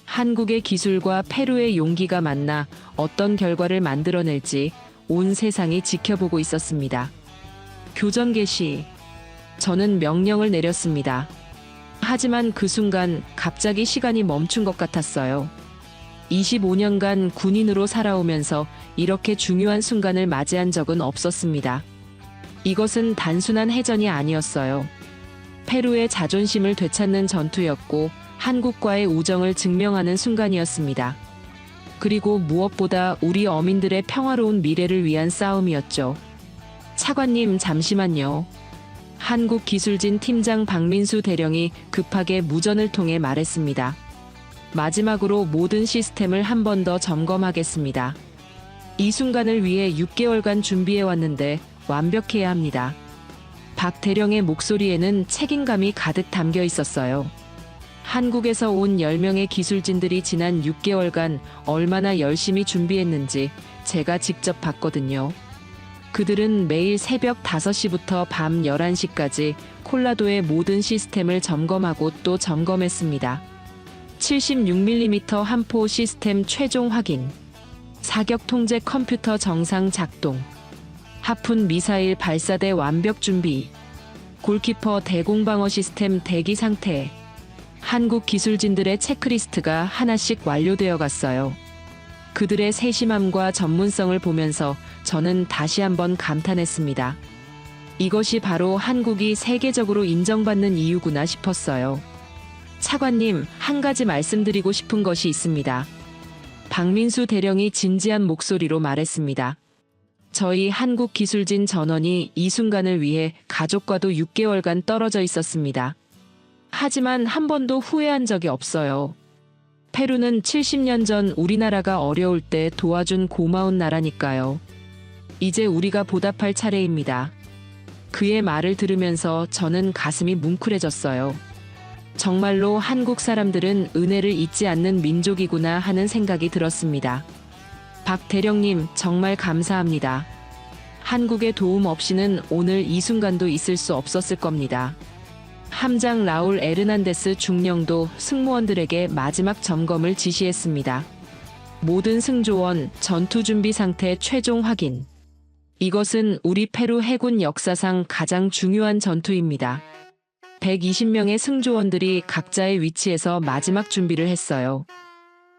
한국의 기술과 페루의 용기가 만나 어떤 결과를 만들어낼지 온 세상이 지켜보고 있었습니다. 교전 개시. 저는 명령을 내렸습니다. 하지만 그 순간 갑자기 시간이 멈춘 것 같았어요. 25년간 군인으로 살아오면서 이렇게 중요한 순간을 맞이한 적은 없었습니다. 이것은 단순한 해전이 아니었어요. 페루의 자존심을 되찾는 전투였고 한국과의 우정을 증명하는 순간이었습니다. 그리고 무엇보다 우리 어민들의 평화로운 미래를 위한 싸움이었죠. 차관님, 잠시만요. 한국기술진 팀장 박민수 대령이 급하게 무전을 통해 말했습니다. 마지막으로 모든 시스템을 한 번 더 점검하겠습니다. 이 순간을 위해 6개월간 준비해왔는데 완벽해야 합니다. 박 대령의 목소리에는 책임감이 가득 담겨 있었어요. 한국에서 온 10명의 기술진들이 지난 6개월간 얼마나 열심히 준비했는지 제가 직접 봤거든요. 그들은 매일 새벽 5시부터 밤 11시까지 콜라도의 모든 시스템을 점검하고 또 점검했습니다. 76mm 함포 시스템 최종 확인. 사격 통제 컴퓨터 정상 작동. 하푼 미사일 발사대 완벽 준비. 골키퍼 대공방어 시스템 대기 상태. 한국 기술진들의 체크리스트가 하나씩 완료되어 갔어요. 그들의 세심함과 전문성을 보면서 저는 다시 한번 감탄했습니다. 이것이 바로 한국이 세계적으로 인정받는 이유구나 싶었어요. 차관님, 한 가지 말씀드리고 싶은 것이 있습니다. 박민수 대령이 진지한 목소리로 말했습니다. 저희 한국 기술진 전원이 이 순간을 위해 가족과도 6개월간 떨어져 있었습니다. 하지만 한 번도 후회한 적이 없어요. 페루는 70년 전 우리나라가 어려울 때 도와준 고마운 나라니까요. 이제 우리가 보답할 차례입니다. 그의 말을 들으면서 저는 가슴이 뭉클해졌어요. 정말로 한국 사람들은 은혜를 잊지 않는 민족이구나 하는 생각이 들었습니다. 박 대령님, 정말 감사합니다. 한국의 도움 없이는 오늘 이 순간도 있을 수 없었을 겁니다. 함장 라울 에르난데스 중령도 승무원들에게 마지막 점검을 지시했습니다. 모든 승조원 전투 준비 상태 최종 확인. 이것은 우리 페루 해군 역사상 가장 중요한 전투입니다. 120명의 승조원들이 각자의 위치에서 마지막 준비를 했어요.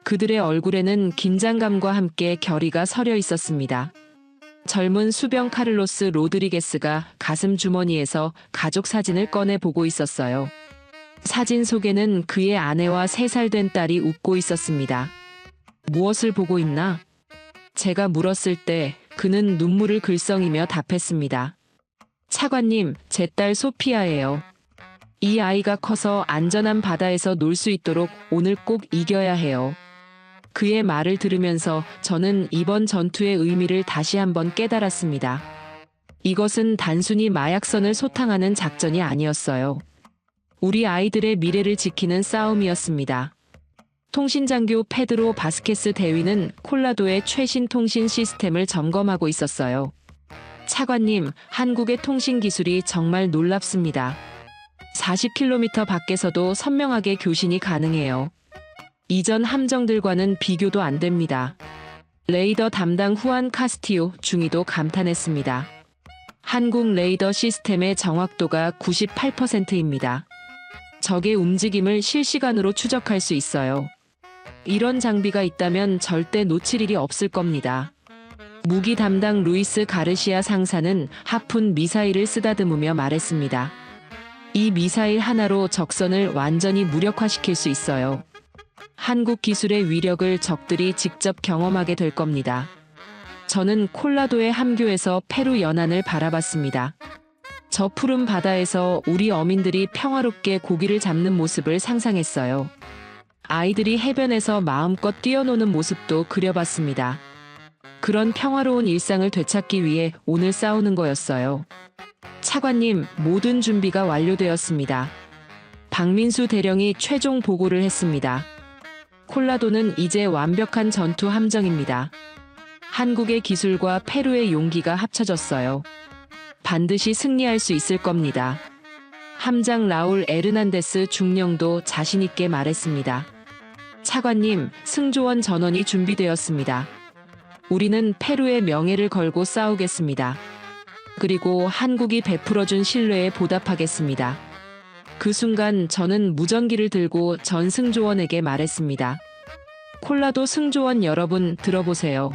그들의 얼굴에는 긴장감과 함께 결의가 서려 있었습니다. 젊은 수병 카를로스 로드리게스가 가슴 주머니에서 가족 사진을 꺼내 보고 있었어요. 사진 속에는 그의 아내와 3살 된 딸이 웃고 있었습니다. 무엇을 보고 있나? 제가 물었을 때 그는 눈물을 글썽이며 답했습니다. 차관님, 제 딸 소피아예요. 이 아이가 커서 안전한 바다에서 놀 수 있도록 오늘 꼭 이겨야 해요. 그의 말을 들으면서 저는 이번 전투의 의미를 다시 한번 깨달았습니다. 이것은 단순히 마약선을 소탕하는 작전이 아니었어요. 우리 아이들의 미래를 지키는 싸움이었습니다. 통신장교 페드로 바스케스 대위는 콜라도의 최신 통신 시스템을 점검하고 있었어요. 차관님, 한국의 통신 기술이 정말 놀랍습니다. 40km 밖에서도 선명하게 교신이 가능해요. 이전 함정들과는 비교도 안 됩니다. 레이더 담당 후안 카스티오 중위도 감탄했습니다. 한국 레이더 시스템의 정확도가 98%입니다. 적의 움직임을 실시간으로 추적할 수 있어요. 이런 장비가 있다면 절대 놓칠 일이 없을 겁니다. 무기 담당 루이스 가르시아 상사는 하푼 미사일을 쓰다듬으며 말했습니다. 이 미사일 하나로 적선을 완전히 무력화시킬 수 있어요. 한국 기술의 위력을 적들이 직접 경험하게 될 겁니다. 저는 콜라도의 함교에서 페루 연안을 바라봤습니다. 저 푸른 바다에서 우리 어민들이 평화롭게 고기를 잡는 모습을 상상했어요. 아이들이 해변에서 마음껏 뛰어노는 모습도 그려봤습니다. 그런 평화로운 일상을 되찾기 위해 오늘 싸우는 거였어요. 차관님, 모든 준비가 완료되었습니다. 박민수 대령이 최종 보고를 했습니다. 콜라도는 이제 완벽한 전투 함정입니다. 한국의 기술과 페루의 용기가 합쳐졌어요. 반드시 승리할 수 있을 겁니다. 함장 라울 에르난데스 중령도 자신있게 말했습니다. 차관님, 승조원 전원이 준비되었습니다. 우리는 페루의 명예를 걸고 싸우겠습니다. 그리고 한국이 베풀어준 신뢰에 보답하겠습니다. 그 순간 저는 무전기를 들고 전 승조원에게 말했습니다. 콜라도 승조원 여러분, 들어보세요.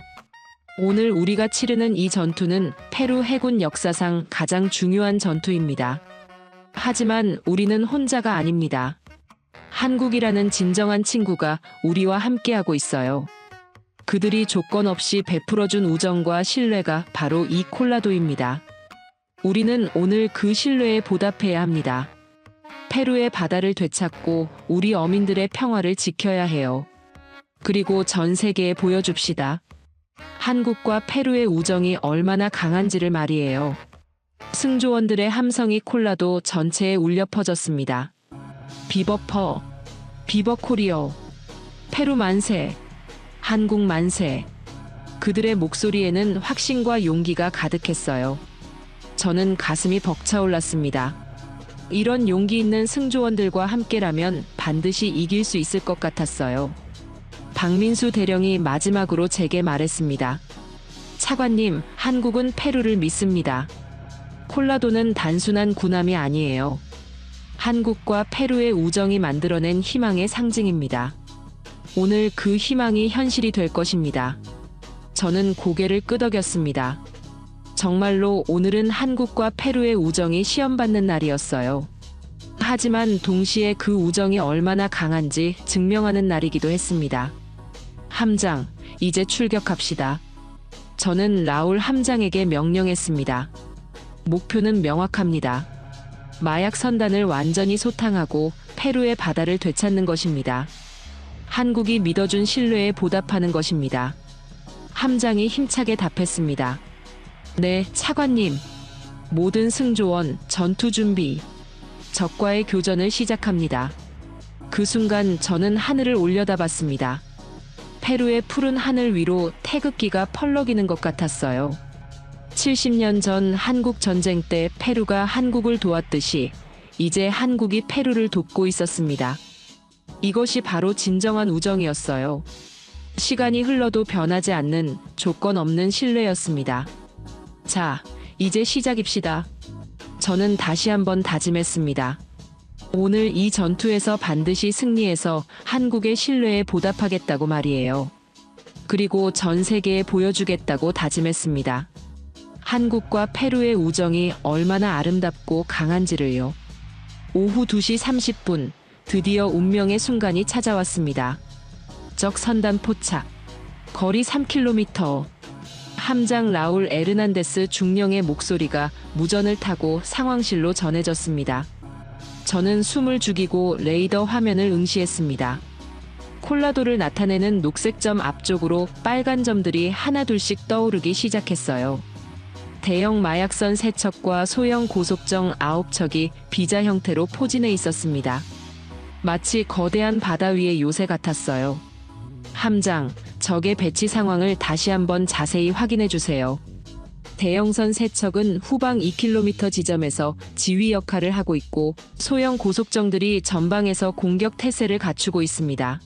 오늘 우리가 치르는 이 전투는 페루 해군 역사상 가장 중요한 전투입니다. 하지만 우리는 혼자가 아닙니다. 한국이라는 진정한 친구가 우리와 함께하고 있어요. 그들이 조건 없이 베풀어준 우정과 신뢰가 바로 이 콜라도입니다. 우리는 오늘 그 신뢰에 보답해야 합니다. 페루의 바다를 되찾고 우리 어민들의 평화를 지켜야 해요. 그리고 전 세계에 보여줍시다. 한국과 페루의 우정이 얼마나 강한지를 말이에요. 승조원들의 함성이 콜라도 전체에 울려 퍼졌습니다. 비버퍼, 비버코리어, 페루 만세, 한국 만세. 그들의 목소리에는 확신과 용기가 가득했어요. 저는 가슴이 벅차올랐습니다. 이런 용기 있는 승조원들과 함께라면 반드시 이길 수 있을 것 같았어요. 박민수 대령이 마지막으로 제게 말했습니다. 차관님, 한국은 페루를 믿습니다. 콜라도는 단순한 군함이 아니에요. 한국과 페루의 우정이 만들어낸 희망의 상징입니다. 오늘 그 희망이 현실이 될 것입니다. 저는 고개를 끄덕였습니다. 정말로 오늘은 한국과 페루의 우정이 시험받는 날이었어요. 하지만 동시에 그 우정이 얼마나 강한지 증명하는 날이기도 했습니다. 함장, 이제 출격합시다. 저는 라울 함장에게 명령했습니다. 목표는 명확합니다. 마약 선단을 완전히 소탕하고 페루의 바다를 되찾는 것입니다. 한국이 믿어준 신뢰에 보답하는 것입니다. 함장이 힘차게 답했습니다. 네, 차관님. 모든 승조원, 전투 준비. 적과의 교전을 시작합니다. 그 순간 저는 하늘을 올려다봤습니다. 페루의 푸른 하늘 위로 태극기가 펄럭이는 것 같았어요. 70년 전 한국 전쟁 때 페루가 한국을 도왔듯이 이제 한국이 페루를 돕고 있었습니다. 이것이 바로 진정한 우정이었어요. 시간이 흘러도 변하지 않는 조건 없는 신뢰였습니다. 자, 이제 시작입시다. 저는 다시 한번 다짐했습니다. 오늘 이 전투에서 반드시 승리해서 한국의 신뢰에 보답하겠다고 말이에요. 그리고 전 세계에 보여주겠다고 다짐했습니다. 한국과 페루의 우정이 얼마나 아름답고 강한지를요. 오후 2시 30분, 드디어 운명의 순간이 찾아왔습니다. 적 선단 포착. 거리 3km. 함장 라울 에르난데스 중령의 목소리가 무전을 타고 상황실로 전해졌습니다. 저는 숨을 죽이고 레이더 화면을 응시했습니다. 콜라도를 나타내는 녹색 점 앞쪽으로 빨간 점들이 하나둘씩 떠오르기 시작했어요. 대형 마약선 3척과 소형 고속정 9척이 비자 형태로 포진해 있었습니다. 마치 거대한 바다 위의 요새 같았어요. 함장, 적의 배치 상황을 다시 한번 자세히 확인해 주세요. 대형선 3척은 후방 2km 지점에서 지휘 역할을 하고 있고 소형 고속정들이 전방에서 공격 태세를 갖추고 있습니다.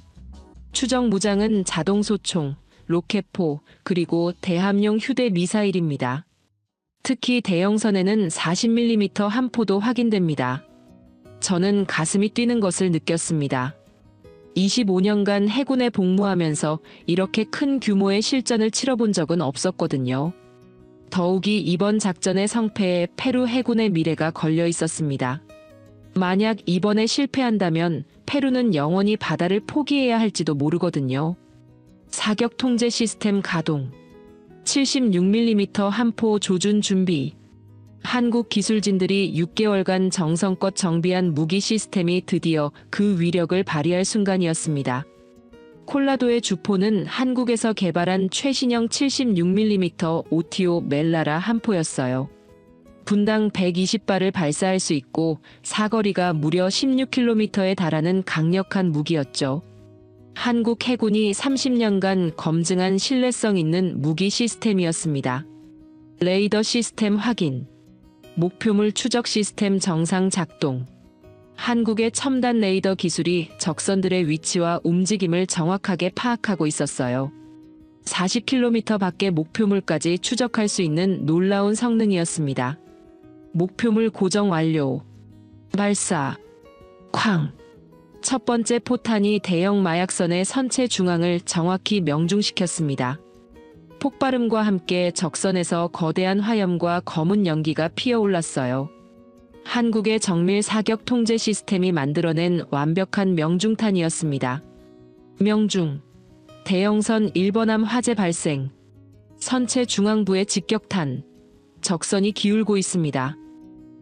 추정 무장은 자동 소총, 로켓포, 그리고 대함용 휴대 미사일입니다. 특히 대형선에는 40mm 함포도 확인됩니다. 저는 가슴이 뛰는 것을 느꼈습니다. 25년간 해군에 복무하면서 이렇게 큰 규모의 실전을 치러본 적은 없었거든요. 더욱이 이번 작전의 성패에 페루 해군의 미래가 걸려 있었습니다. 만약 이번에 실패한다면 페루는 영원히 바다를 포기해야 할지도 모르거든요. 사격 통제 시스템 가동. 76mm 함포 조준 준비. 한국 기술진들이 6개월간 정성껏 정비한 무기 시스템이 드디어 그 위력을 발휘할 순간이었습니다. 콜라도의 주포는 한국에서 개발한 최신형 76mm 오티오 멜라라 함포였어요. 분당 120발을 발사할 수 있고 사거리가 무려 16km에 달하는 강력한 무기였죠. 한국 해군이 30년간 검증한 신뢰성 있는 무기 시스템이었습니다. 레이더 시스템 확인. 목표물 추적 시스템 정상 작동. 한국의 첨단 레이더 기술이 적선들의 위치와 움직임을 정확하게 파악하고 있었어요. 40km 밖의 목표물까지 추적할 수 있는 놀라운 성능이었습니다. 목표물 고정 완료. 발사. 쾅. 첫 번째 포탄이 대형 마약선의 선체 중앙을 정확히 명중시켰습니다. 폭발음과 함께 적선에서 거대한 화염과 검은 연기가 피어올랐어요. 한국의 정밀 사격 통제 시스템이 만들어낸 완벽한 명중탄이었습니다. 명중. 대형선 1번함 화재 발생. 선체 중앙부의 직격탄. 적선이 기울고 있습니다.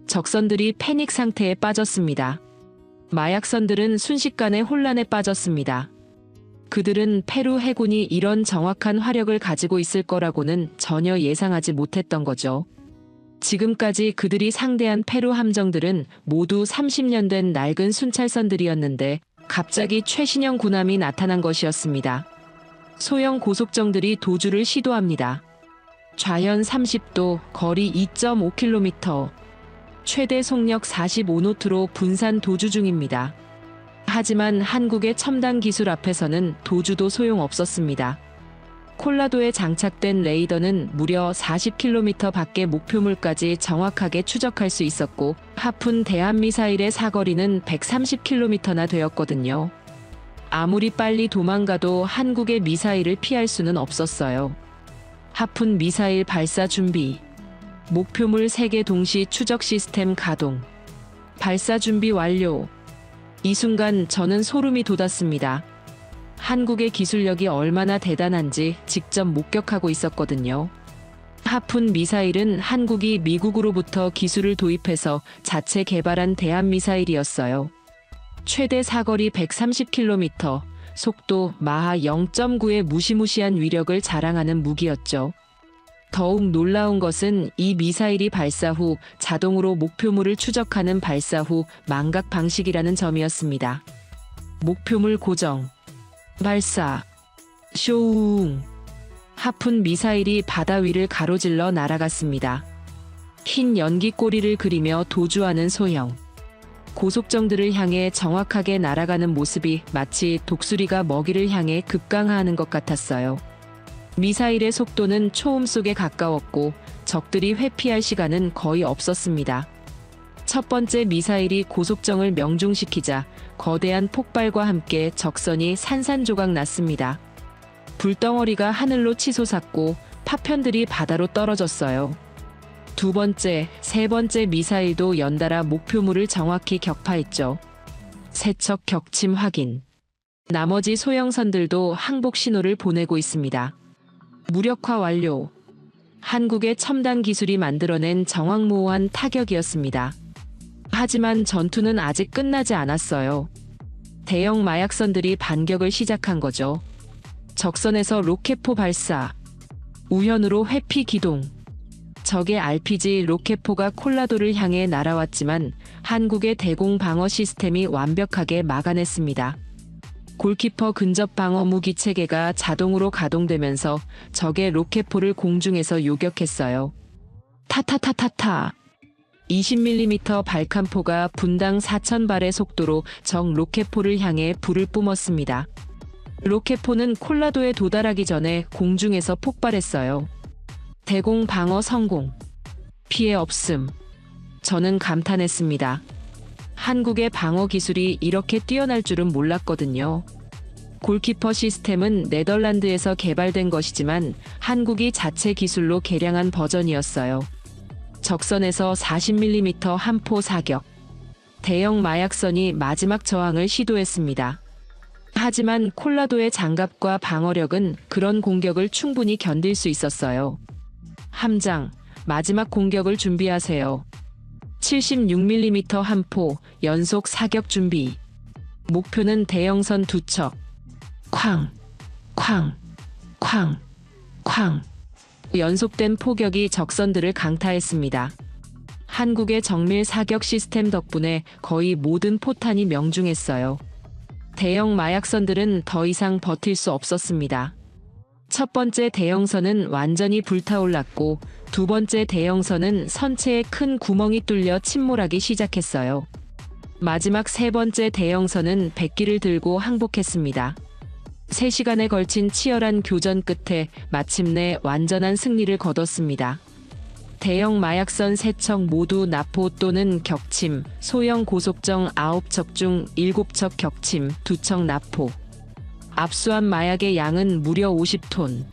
적선들이 패닉 상태에 빠졌습니다. 마약선들은 순식간에 혼란에 빠졌습니다. 그들은 페루 해군이 이런 정확한 화력을 가지고 있을 거라고는 전혀 예상하지 못했던 거죠. 지금까지 그들이 상대한 페루 함정들은 모두 30년 된 낡은 순찰선들이었는데 갑자기 최신형 군함이 나타난 것이었습니다. 소형 고속정들이 도주를 시도합니다. 좌현 30도, 거리 2.5km, 최대 속력 45노트로 분산 도주 중입니다. 하지만 한국의 첨단 기술 앞에서는 도주도 소용없었습니다. 콜라도에 장착된 레이더는 무려 40km 밖의 목표물까지 정확하게 추적할 수 있었고 하푼 대함미사일의 사거리는 130km나 되었거든요. 아무리 빨리 도망가도 한국의 미사일을 피할 수는 없었어요. 하푼 미사일 발사 준비. 목표물 3개 동시 추적 시스템 가동. 발사 준비 완료. 이 순간 저는 소름이 돋았습니다. 한국의 기술력이 얼마나 대단한지 직접 목격하고 있었거든요. 하푼 미사일은 한국이 미국으로부터 기술을 도입해서 자체 개발한 대함미사일이었어요. 최대 사거리 130km, 속도 마하 0.9의 무시무시한 위력을 자랑하는 무기였죠. 더욱 놀라운 것은 이 미사일이 발사 후 자동으로 목표물을 추적하는 발사 후 망각 방식이라는 점이었습니다. 목표물 고정. 발사. 쇼웅. 하푼 미사일이 바다 위를 가로질러 날아갔습니다. 흰 연기 꼬리를 그리며 도주하는 소형. 고속정들을 향해 정확하게 날아가는 모습이 마치 독수리가 먹이를 향해 급강하하는 것 같았어요. 미사일의 속도는 초음 속에 가까웠고 적들이 회피할 시간은 거의 없었습니다. 첫 번째 미사일이 고속정을 명중시키자 거대한 폭발과 함께 적선이 산산조각 났습니다. 불덩어리가 하늘로 치솟았고 파편들이 바다로 떨어졌어요. 두 번째, 세 번째 미사일도 연달아 목표물을 정확히 격파했죠. 세척 격침 확인. 나머지 소형선들도 항복 신호를 보내고 있습니다. 무력화 완료. 한국의 첨단 기술이 만들어낸 정확무오한 타격이었습니다. 하지만 전투는 아직 끝나지 않았어요. 대형 마약선들이 반격을 시작한 거죠. 적선에서 로켓포 발사. 우연으로 회피 기동. 적의 RPG 로켓포가 콜라도를 향해 날아왔지만 한국의 대공 방어 시스템이 완벽하게 막아냈습니다. 골키퍼 근접 방어 무기 체계가 자동으로 가동되면서 적의 로켓포를 공중에서 요격했어요. 타타타타타. 20mm 발칸포가 분당 4,000발의 속도로 적 로켓포를 향해 불을 뿜었습니다. 로켓포는 콜라도에 도달하기 전에 공중에서 폭발했어요. 대공 방어 성공. 피해 없음. 저는 감탄했습니다. 한국의 방어 기술이 이렇게 뛰어날 줄은 몰랐거든요. 골키퍼 시스템은 네덜란드에서 개발된 것이지만 한국이 자체 기술로 개량한 버전이었어요. 적선에서 40mm 함포 사격. 대형 마약선이 마지막 저항을 시도했습니다. 하지만 콜라도의 장갑과 방어력은 그런 공격을 충분히 견딜 수 있었어요. 함장, 마지막 공격을 준비하세요. 76mm 함포, 연속 사격 준비. 목표는 대형선 2척. 쾅, 쾅, 쾅, 쾅. 연속된 포격이 적선들을 강타했습니다. 한국의 정밀 사격 시스템 덕분에 거의 모든 포탄이 명중했어요. 대형 마약선들은 더 이상 버틸 수 없었습니다. 첫 번째 대형선은 완전히 불타올랐고 두 번째 대형선은 선체에 큰 구멍이 뚫려 침몰하기 시작했어요. 마지막 세 번째 대형선은 백기를 들고 항복했습니다. 3시간에 걸친 치열한 교전 끝에 마침내 완전한 승리를 거뒀습니다. 대형 마약선 3척 모두 납포 또는 격침, 소형 고속정 9척 중 7척 격침, 2척 납포. 압수한 마약의 양은 무려 50톤.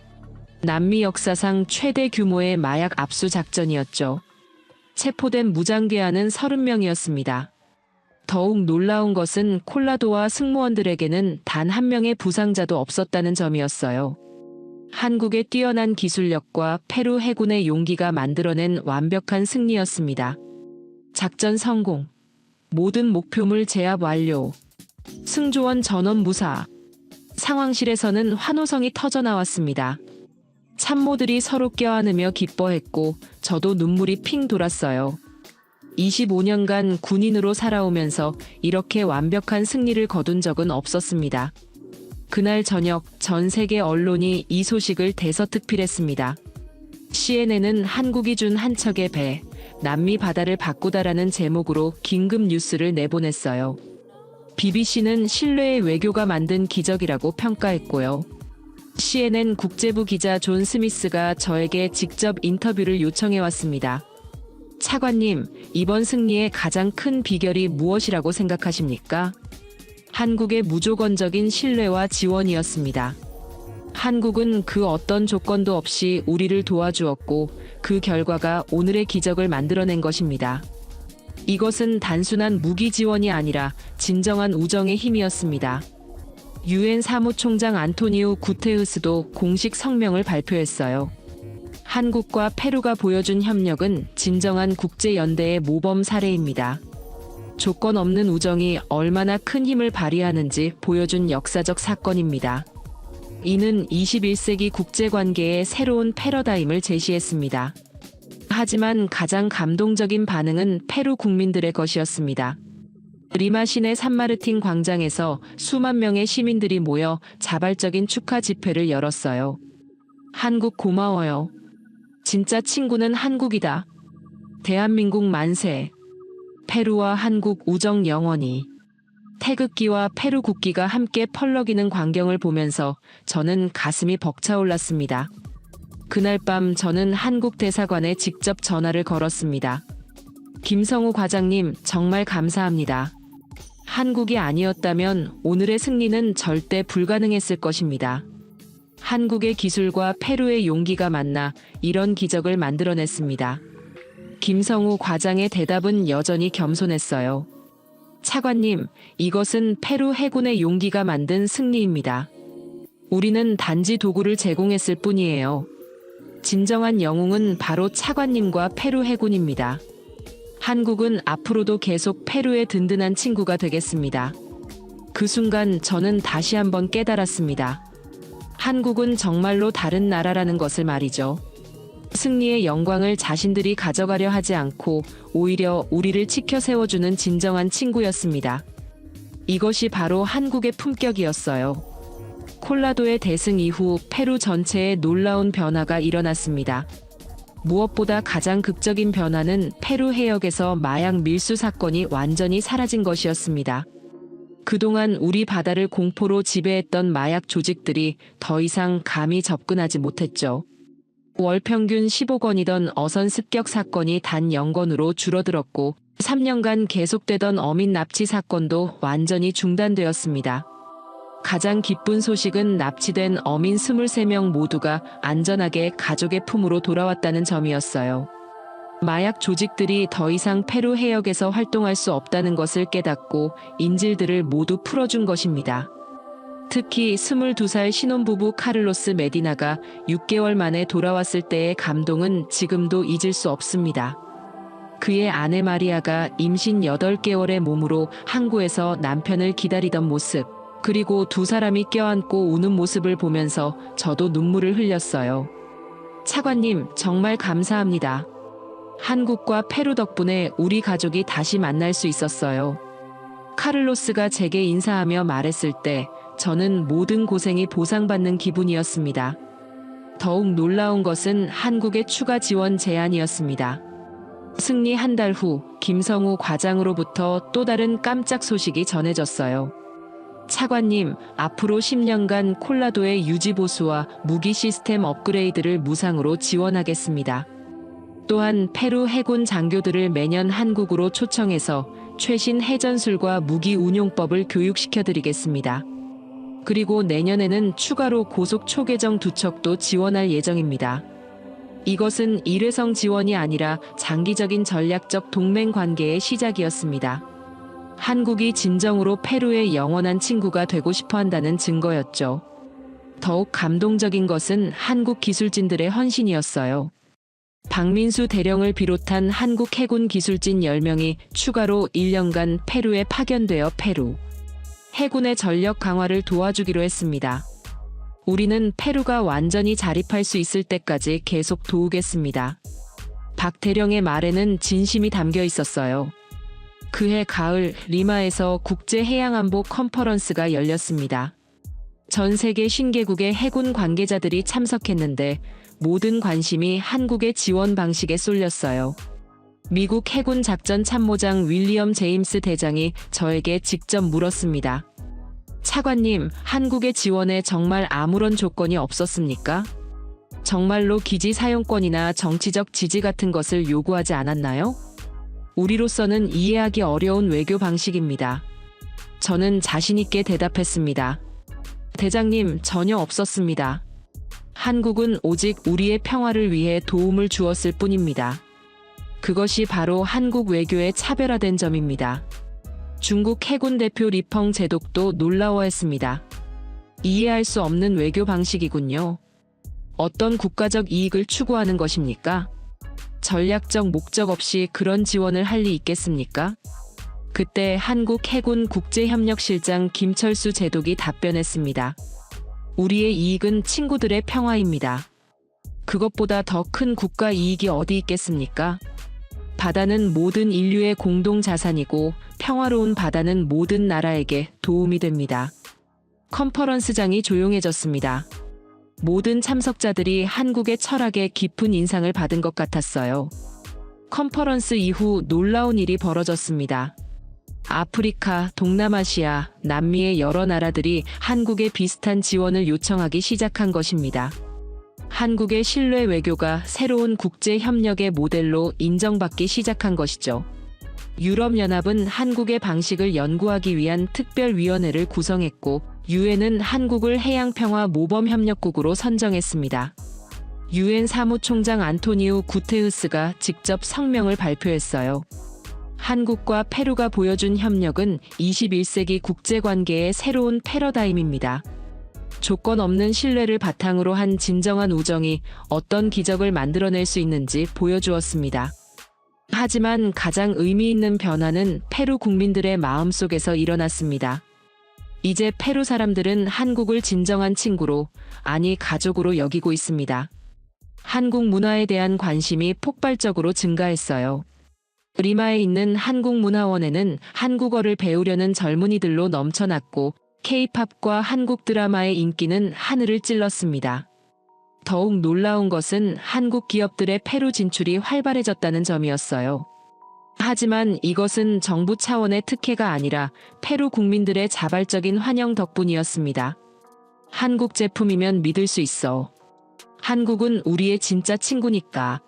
남미 역사상 최대 규모의 마약 압수 작전이었죠. 체포된 무장괴한은 30명이었습니다. 더욱 놀라운 것은 콜라도와 승무원들에게는 단 한 명의 부상자도 없었다는 점이었어요. 한국의 뛰어난 기술력과 페루 해군의 용기가 만들어낸 완벽한 승리였습니다. 작전 성공. 모든 목표물 제압 완료. 승조원 전원 무사. 상황실에서는 환호성이 터져나왔습니다. 참모들이 서로 껴안으며 기뻐했고 저도 눈물이 핑 돌았어요. 25년간 군인으로 살아오면서 이렇게 완벽한 승리를 거둔 적은 없었습니다. 그날 저녁 전 세계 언론이 이 소식을 대서특필했습니다. CNN은 한국이 준 한 척의 배, 남미 바다를 바꾸다라는 제목으로 긴급 뉴스를 내보냈어요. BBC는 신뢰의 외교가 만든 기적이라고 평가했고요. CNN 국제부 기자 존 스미스가 저에게 직접 인터뷰를 요청해왔습니다. 차관님, 이번 승리의 가장 큰 비결이 무엇이라고 생각하십니까? 한국의 무조건적인 신뢰와 지원이었습니다. 한국은 그 어떤 조건도 없이 우리를 도와주었고 그 결과가 오늘의 기적을 만들어낸 것입니다. 이것은 단순한 무기 지원이 아니라 진정한 우정의 힘이었습니다. 유엔 사무총장 안토니우 구테우스도 공식 성명을 발표했어요. 한국과 페루가 보여준 협력은 진정한 국제연대의 모범 사례입니다. 조건 없는 우정이 얼마나 큰 힘을 발휘하는지 보여준 역사적 사건입니다. 이는 21세기 국제관계의 새로운 패러다임을 제시했습니다. 하지만 가장 감동적인 반응은 페루 국민들의 것이었습니다. 리마 시내 산마르틴 광장에서 수만 명의 시민들이 모여 자발적인 축하 집회를 열었어요. 한국 고마워요. 진짜 친구는 한국이다. 대한민국 만세. 페루와 한국 우정 영원히. 태극기와 페루 국기가 함께 펄럭이는 광경을 보면서 저는 가슴이 벅차올랐습니다. 그날 밤 저는 한국 대사관에 직접 전화를 걸었습니다. 김성우 과장님, 정말 감사합니다. 한국이 아니었다면 오늘의 승리는 절대 불가능했을 것입니다. 한국의 기술과 페루의 용기가 만나 이런 기적을 만들어냈습니다. 김성우 과장의 대답은 여전히 겸손했어요. 차관님, 이것은 페루 해군의 용기가 만든 승리입니다. 우리는 단지 도구를 제공했을 뿐이에요. 진정한 영웅은 바로 차관님과 페루 해군입니다. 한국은 앞으로도 계속 페루의 든든한 친구가 되겠습니다. 그 순간 저는 다시 한번 깨달았습니다. 한국은 정말로 다른 나라라는 것을 말이죠. 승리의 영광을 자신들이 가져가려 하지 않고 오히려 우리를 지켜 세워주는 진정한 친구였습니다. 이것이 바로 한국의 품격이었어요. 콜라도의 대승 이후 페루 전체에 놀라운 변화가 일어났습니다. 무엇보다 가장 극적인 변화는 페루 해역에서 마약 밀수 사건이 완전히 사라진 것이었습니다. 그동안 우리 바다를 공포로 지배했던 마약 조직들이 더 이상 감히 접근하지 못했죠. 월 평균 10억 원이던 어선 습격 사건이 단 0건으로 줄어들었고 3년간 계속되던 어민 납치 사건도 완전히 중단되었습니다. 가장 기쁜 소식은 납치된 어민 23명 모두가 안전하게 가족의 품으로 돌아왔다는 점이었어요. 마약 조직들이 더 이상 페루 해역에서 활동할 수 없다는 것을 깨닫고 인질들을 모두 풀어준 것입니다. 특히 22살 신혼부부 카를로스 메디나가 6개월 만에 돌아왔을 때의 감동은 지금도 잊을 수 없습니다. 그의 아내 마리아가 임신 8개월의 몸으로 항구에서 남편을 기다리던 모습, 그리고 두 사람이 껴안고 우는 모습을 보면서 저도 눈물을 흘렸어요. 차관님, 정말 감사합니다. 한국과 페루 덕분에 우리 가족이 다시 만날 수 있었어요. 카를로스가 제게 인사하며 말했을 때 저는 모든 고생이 보상받는 기분이었습니다. 더욱 놀라운 것은 한국의 추가 지원 제안이었습니다. 승리 한 달 후 김성우 과장으로부터 또 다른 깜짝 소식이 전해졌어요. 차관님, 앞으로 10년간 콜라도의 유지보수와 무기 시스템 업그레이드를 무상으로 지원하겠습니다. 또한 페루 해군 장교들을 매년 한국으로 초청해서 최신 해전술과 무기 운용법을 교육시켜드리겠습니다. 그리고 내년에는 추가로 고속 초계정 2척도 지원할 예정입니다. 이것은 일회성 지원이 아니라 장기적인 전략적 동맹 관계의 시작이었습니다. 한국이 진정으로 페루의 영원한 친구가 되고 싶어 한다는 증거였죠. 더욱 감동적인 것은 한국 기술진들의 헌신이었어요. 박민수 대령을 비롯한 한국 해군 기술진 10명이 추가로 1년간 페루에 파견되어 페루 해군의 전력 강화를 도와주기로 했습니다. 우리는 페루가 완전히 자립할 수 있을 때까지 계속 도우겠습니다. 박 대령의 말에는 진심이 담겨 있었어요. 그해 가을 리마에서 국제해양안보 컨퍼런스가 열렸습니다. 전 세계 50개국의 해군 관계자들이 참석했는데 모든 관심이 한국의 지원 방식에 쏠렸어요. 미국 해군 작전 참모장 윌리엄 제임스 대장이 저에게 직접 물었습니다. 차관님, 한국의 지원에 정말 아무런 조건이 없었습니까? 정말로 기지 사용권이나 정치적 지지 같은 것을 요구하지 않았나요? 우리로서는 이해하기 어려운 외교 방식입니다. 저는 자신 있게 대답했습니다. 대장님, 전혀 없었습니다. 한국은 오직 우리의 평화를 위해 도움을 주었을 뿐입니다. 그것이 바로 한국 외교의 차별화된 점입니다. 중국 해군 대표 리펑 제독도 놀라워했습니다. 이해할 수 없는 외교 방식이군요. 어떤 국가적 이익을 추구하는 것입니까? 전략적 목적 없이 그런 지원을 할 리 있겠습니까? 그때 한국 해군 국제협력실장 김철수 제독이 답변했습니다. 우리의 이익은 친구들의 평화입니다. 그것보다 더 큰 국가 이익이 어디 있겠습니까? 바다는 모든 인류의 공동 자산이고 평화로운 바다는 모든 나라에게 도움이 됩니다. 컨퍼런스장이 조용해졌습니다. 모든 참석자들이 한국의 철학에 깊은 인상을 받은 것 같았어요. 컨퍼런스 이후 놀라운 일이 벌어졌습니다. 아프리카, 동남아시아, 남미의 여러 나라들이 한국에 비슷한 지원을 요청하기 시작한 것입니다. 한국의 신뢰 외교가 새로운 국제 협력의 모델로 인정받기 시작한 것이죠. 유럽연합은 한국의 방식을 연구하기 위한 특별위원회를 구성했고 유엔은 한국을 해양평화 모범협력국으로 선정했습니다. 유엔 사무총장 안토니우 구테우스가 직접 성명을 발표했어요. 한국과 페루가 보여준 협력은 21세기 국제관계의 새로운 패러다임입니다. 조건 없는 신뢰를 바탕으로 한 진정한 우정이 어떤 기적을 만들어낼 수 있는지 보여주었습니다. 하지만 가장 의미 있는 변화는 페루 국민들의 마음속에서 일어났습니다. 이제 페루 사람들은 한국을 진정한 친구로, 아니 가족으로 여기고 있습니다. 한국 문화에 대한 관심이 폭발적으로 증가했어요. 리마에 있는 한국문화원에는 한국어를 배우려는 젊은이들로 넘쳐났고 K-팝과 한국 드라마의 인기는 하늘을 찔렀습니다. 더욱 놀라운 것은 한국 기업들의 페루 진출이 활발해졌다는 점이었어요. 하지만 이것은 정부 차원의 특혜가 아니라 페루 국민들의 자발적인 환영 덕분이었습니다. 한국 제품이면 믿을 수 있어. 한국은 우리의 진짜 친구니까.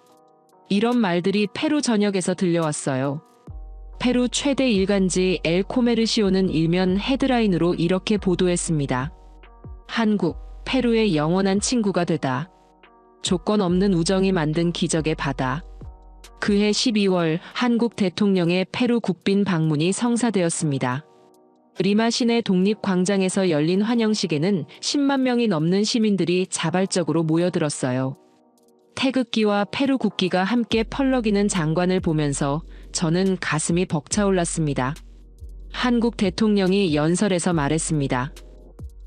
이런 말들이 페루 전역에서 들려왔어요. 페루 최대 일간지 엘 코메르시오는 일면 헤드라인으로 이렇게 보도했습니다. 한국, 페루의 영원한 친구가 되다. 조건 없는 우정이 만든 기적의 바다. 그해 12월 한국 대통령의 페루 국빈 방문이 성사되었습니다. 리마 시내 독립광장에서 열린 환영식에는 10만 명이 넘는 시민들이 자발적으로 모여들었어요. 태극기와 페루 국기가 함께 펄럭이는 장관을 보면서 저는 가슴이 벅차올랐습니다. 한국 대통령이 연설에서 말했습니다.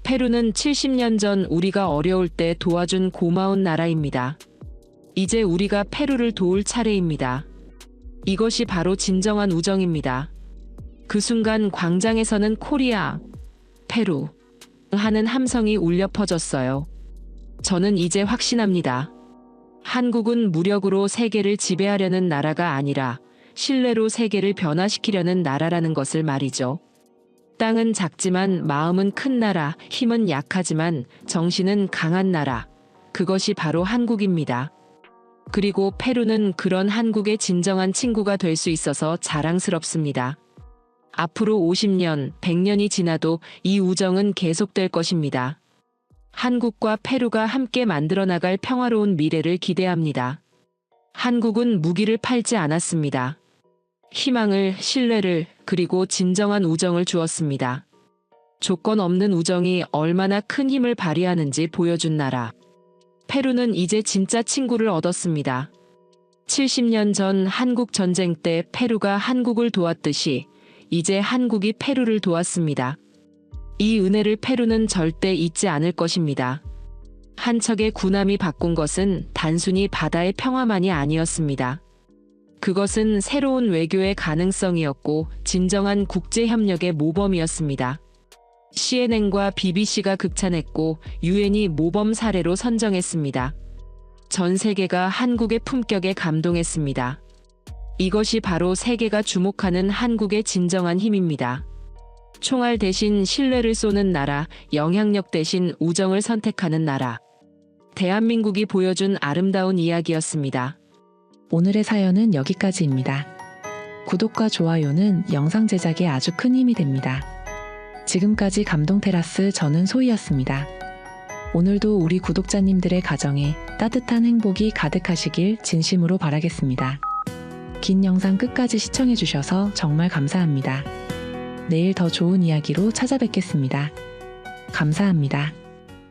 페루는 70년 전 우리가 어려울 때 도와준 고마운 나라입니다. 이제 우리가 페루를 도울 차례입니다. 이것이 바로 진정한 우정입니다. 그 순간 광장에서는 코리아, 페루 하는 함성이 울려 퍼졌어요. 저는 이제 확신합니다. 한국은 무력으로 세계를 지배하려는 나라가 아니라 신뢰로 세계를 변화시키려는 나라라는 것을 말이죠. 땅은 작지만 마음은 큰 나라, 힘은 약하지만 정신은 강한 나라. 그것이 바로 한국입니다. 그리고 페루는 그런 한국의 진정한 친구가 될 수 있어서 자랑스럽습니다. 앞으로 50년, 100년이 지나도 이 우정은 계속될 것입니다. 한국과 페루가 함께 만들어 나갈 평화로운 미래를 기대합니다. 한국은 무기를 팔지 않았습니다. 희망을, 신뢰를, 그리고 진정한 우정을 주었습니다. 조건 없는 우정이 얼마나 큰 힘을 발휘하는지 보여준 나라. 페루는 이제 진짜 친구를 얻었습니다. 70년 전 한국 전쟁 때 페루가 한국을 도왔듯이 이제 한국이 페루를 도왔습니다. 이 은혜를 페루는 절대 잊지 않을 것입니다. 한 척의 군함이 바꾼 것은 단순히 바다의 평화만이 아니었습니다. 그것은 새로운 외교의 가능성이었고 진정한 국제협력의 모범이었습니다. CNN과 BBC가 극찬했고 유엔이 모범 사례로 선정했습니다. 전 세계가 한국의 품격에 감동했습니다. 이것이 바로 세계가 주목하는 한국의 진정한 힘입니다. 총알 대신 신뢰를 쏘는 나라, 영향력 대신 우정을 선택하는 나라. 대한민국이 보여준 아름다운 이야기였습니다. 오늘의 사연은 여기까지입니다. 구독과 좋아요는 영상 제작에 아주 큰 힘이 됩니다. 지금까지 감동테라스 저는 소희였습니다. 오늘도 우리 구독자님들의 가정에 따뜻한 행복이 가득하시길 진심으로 바라겠습니다. 긴 영상 끝까지 시청해주셔서 정말 감사합니다. 내일 더 좋은 이야기로 찾아뵙겠습니다. 감사합니다.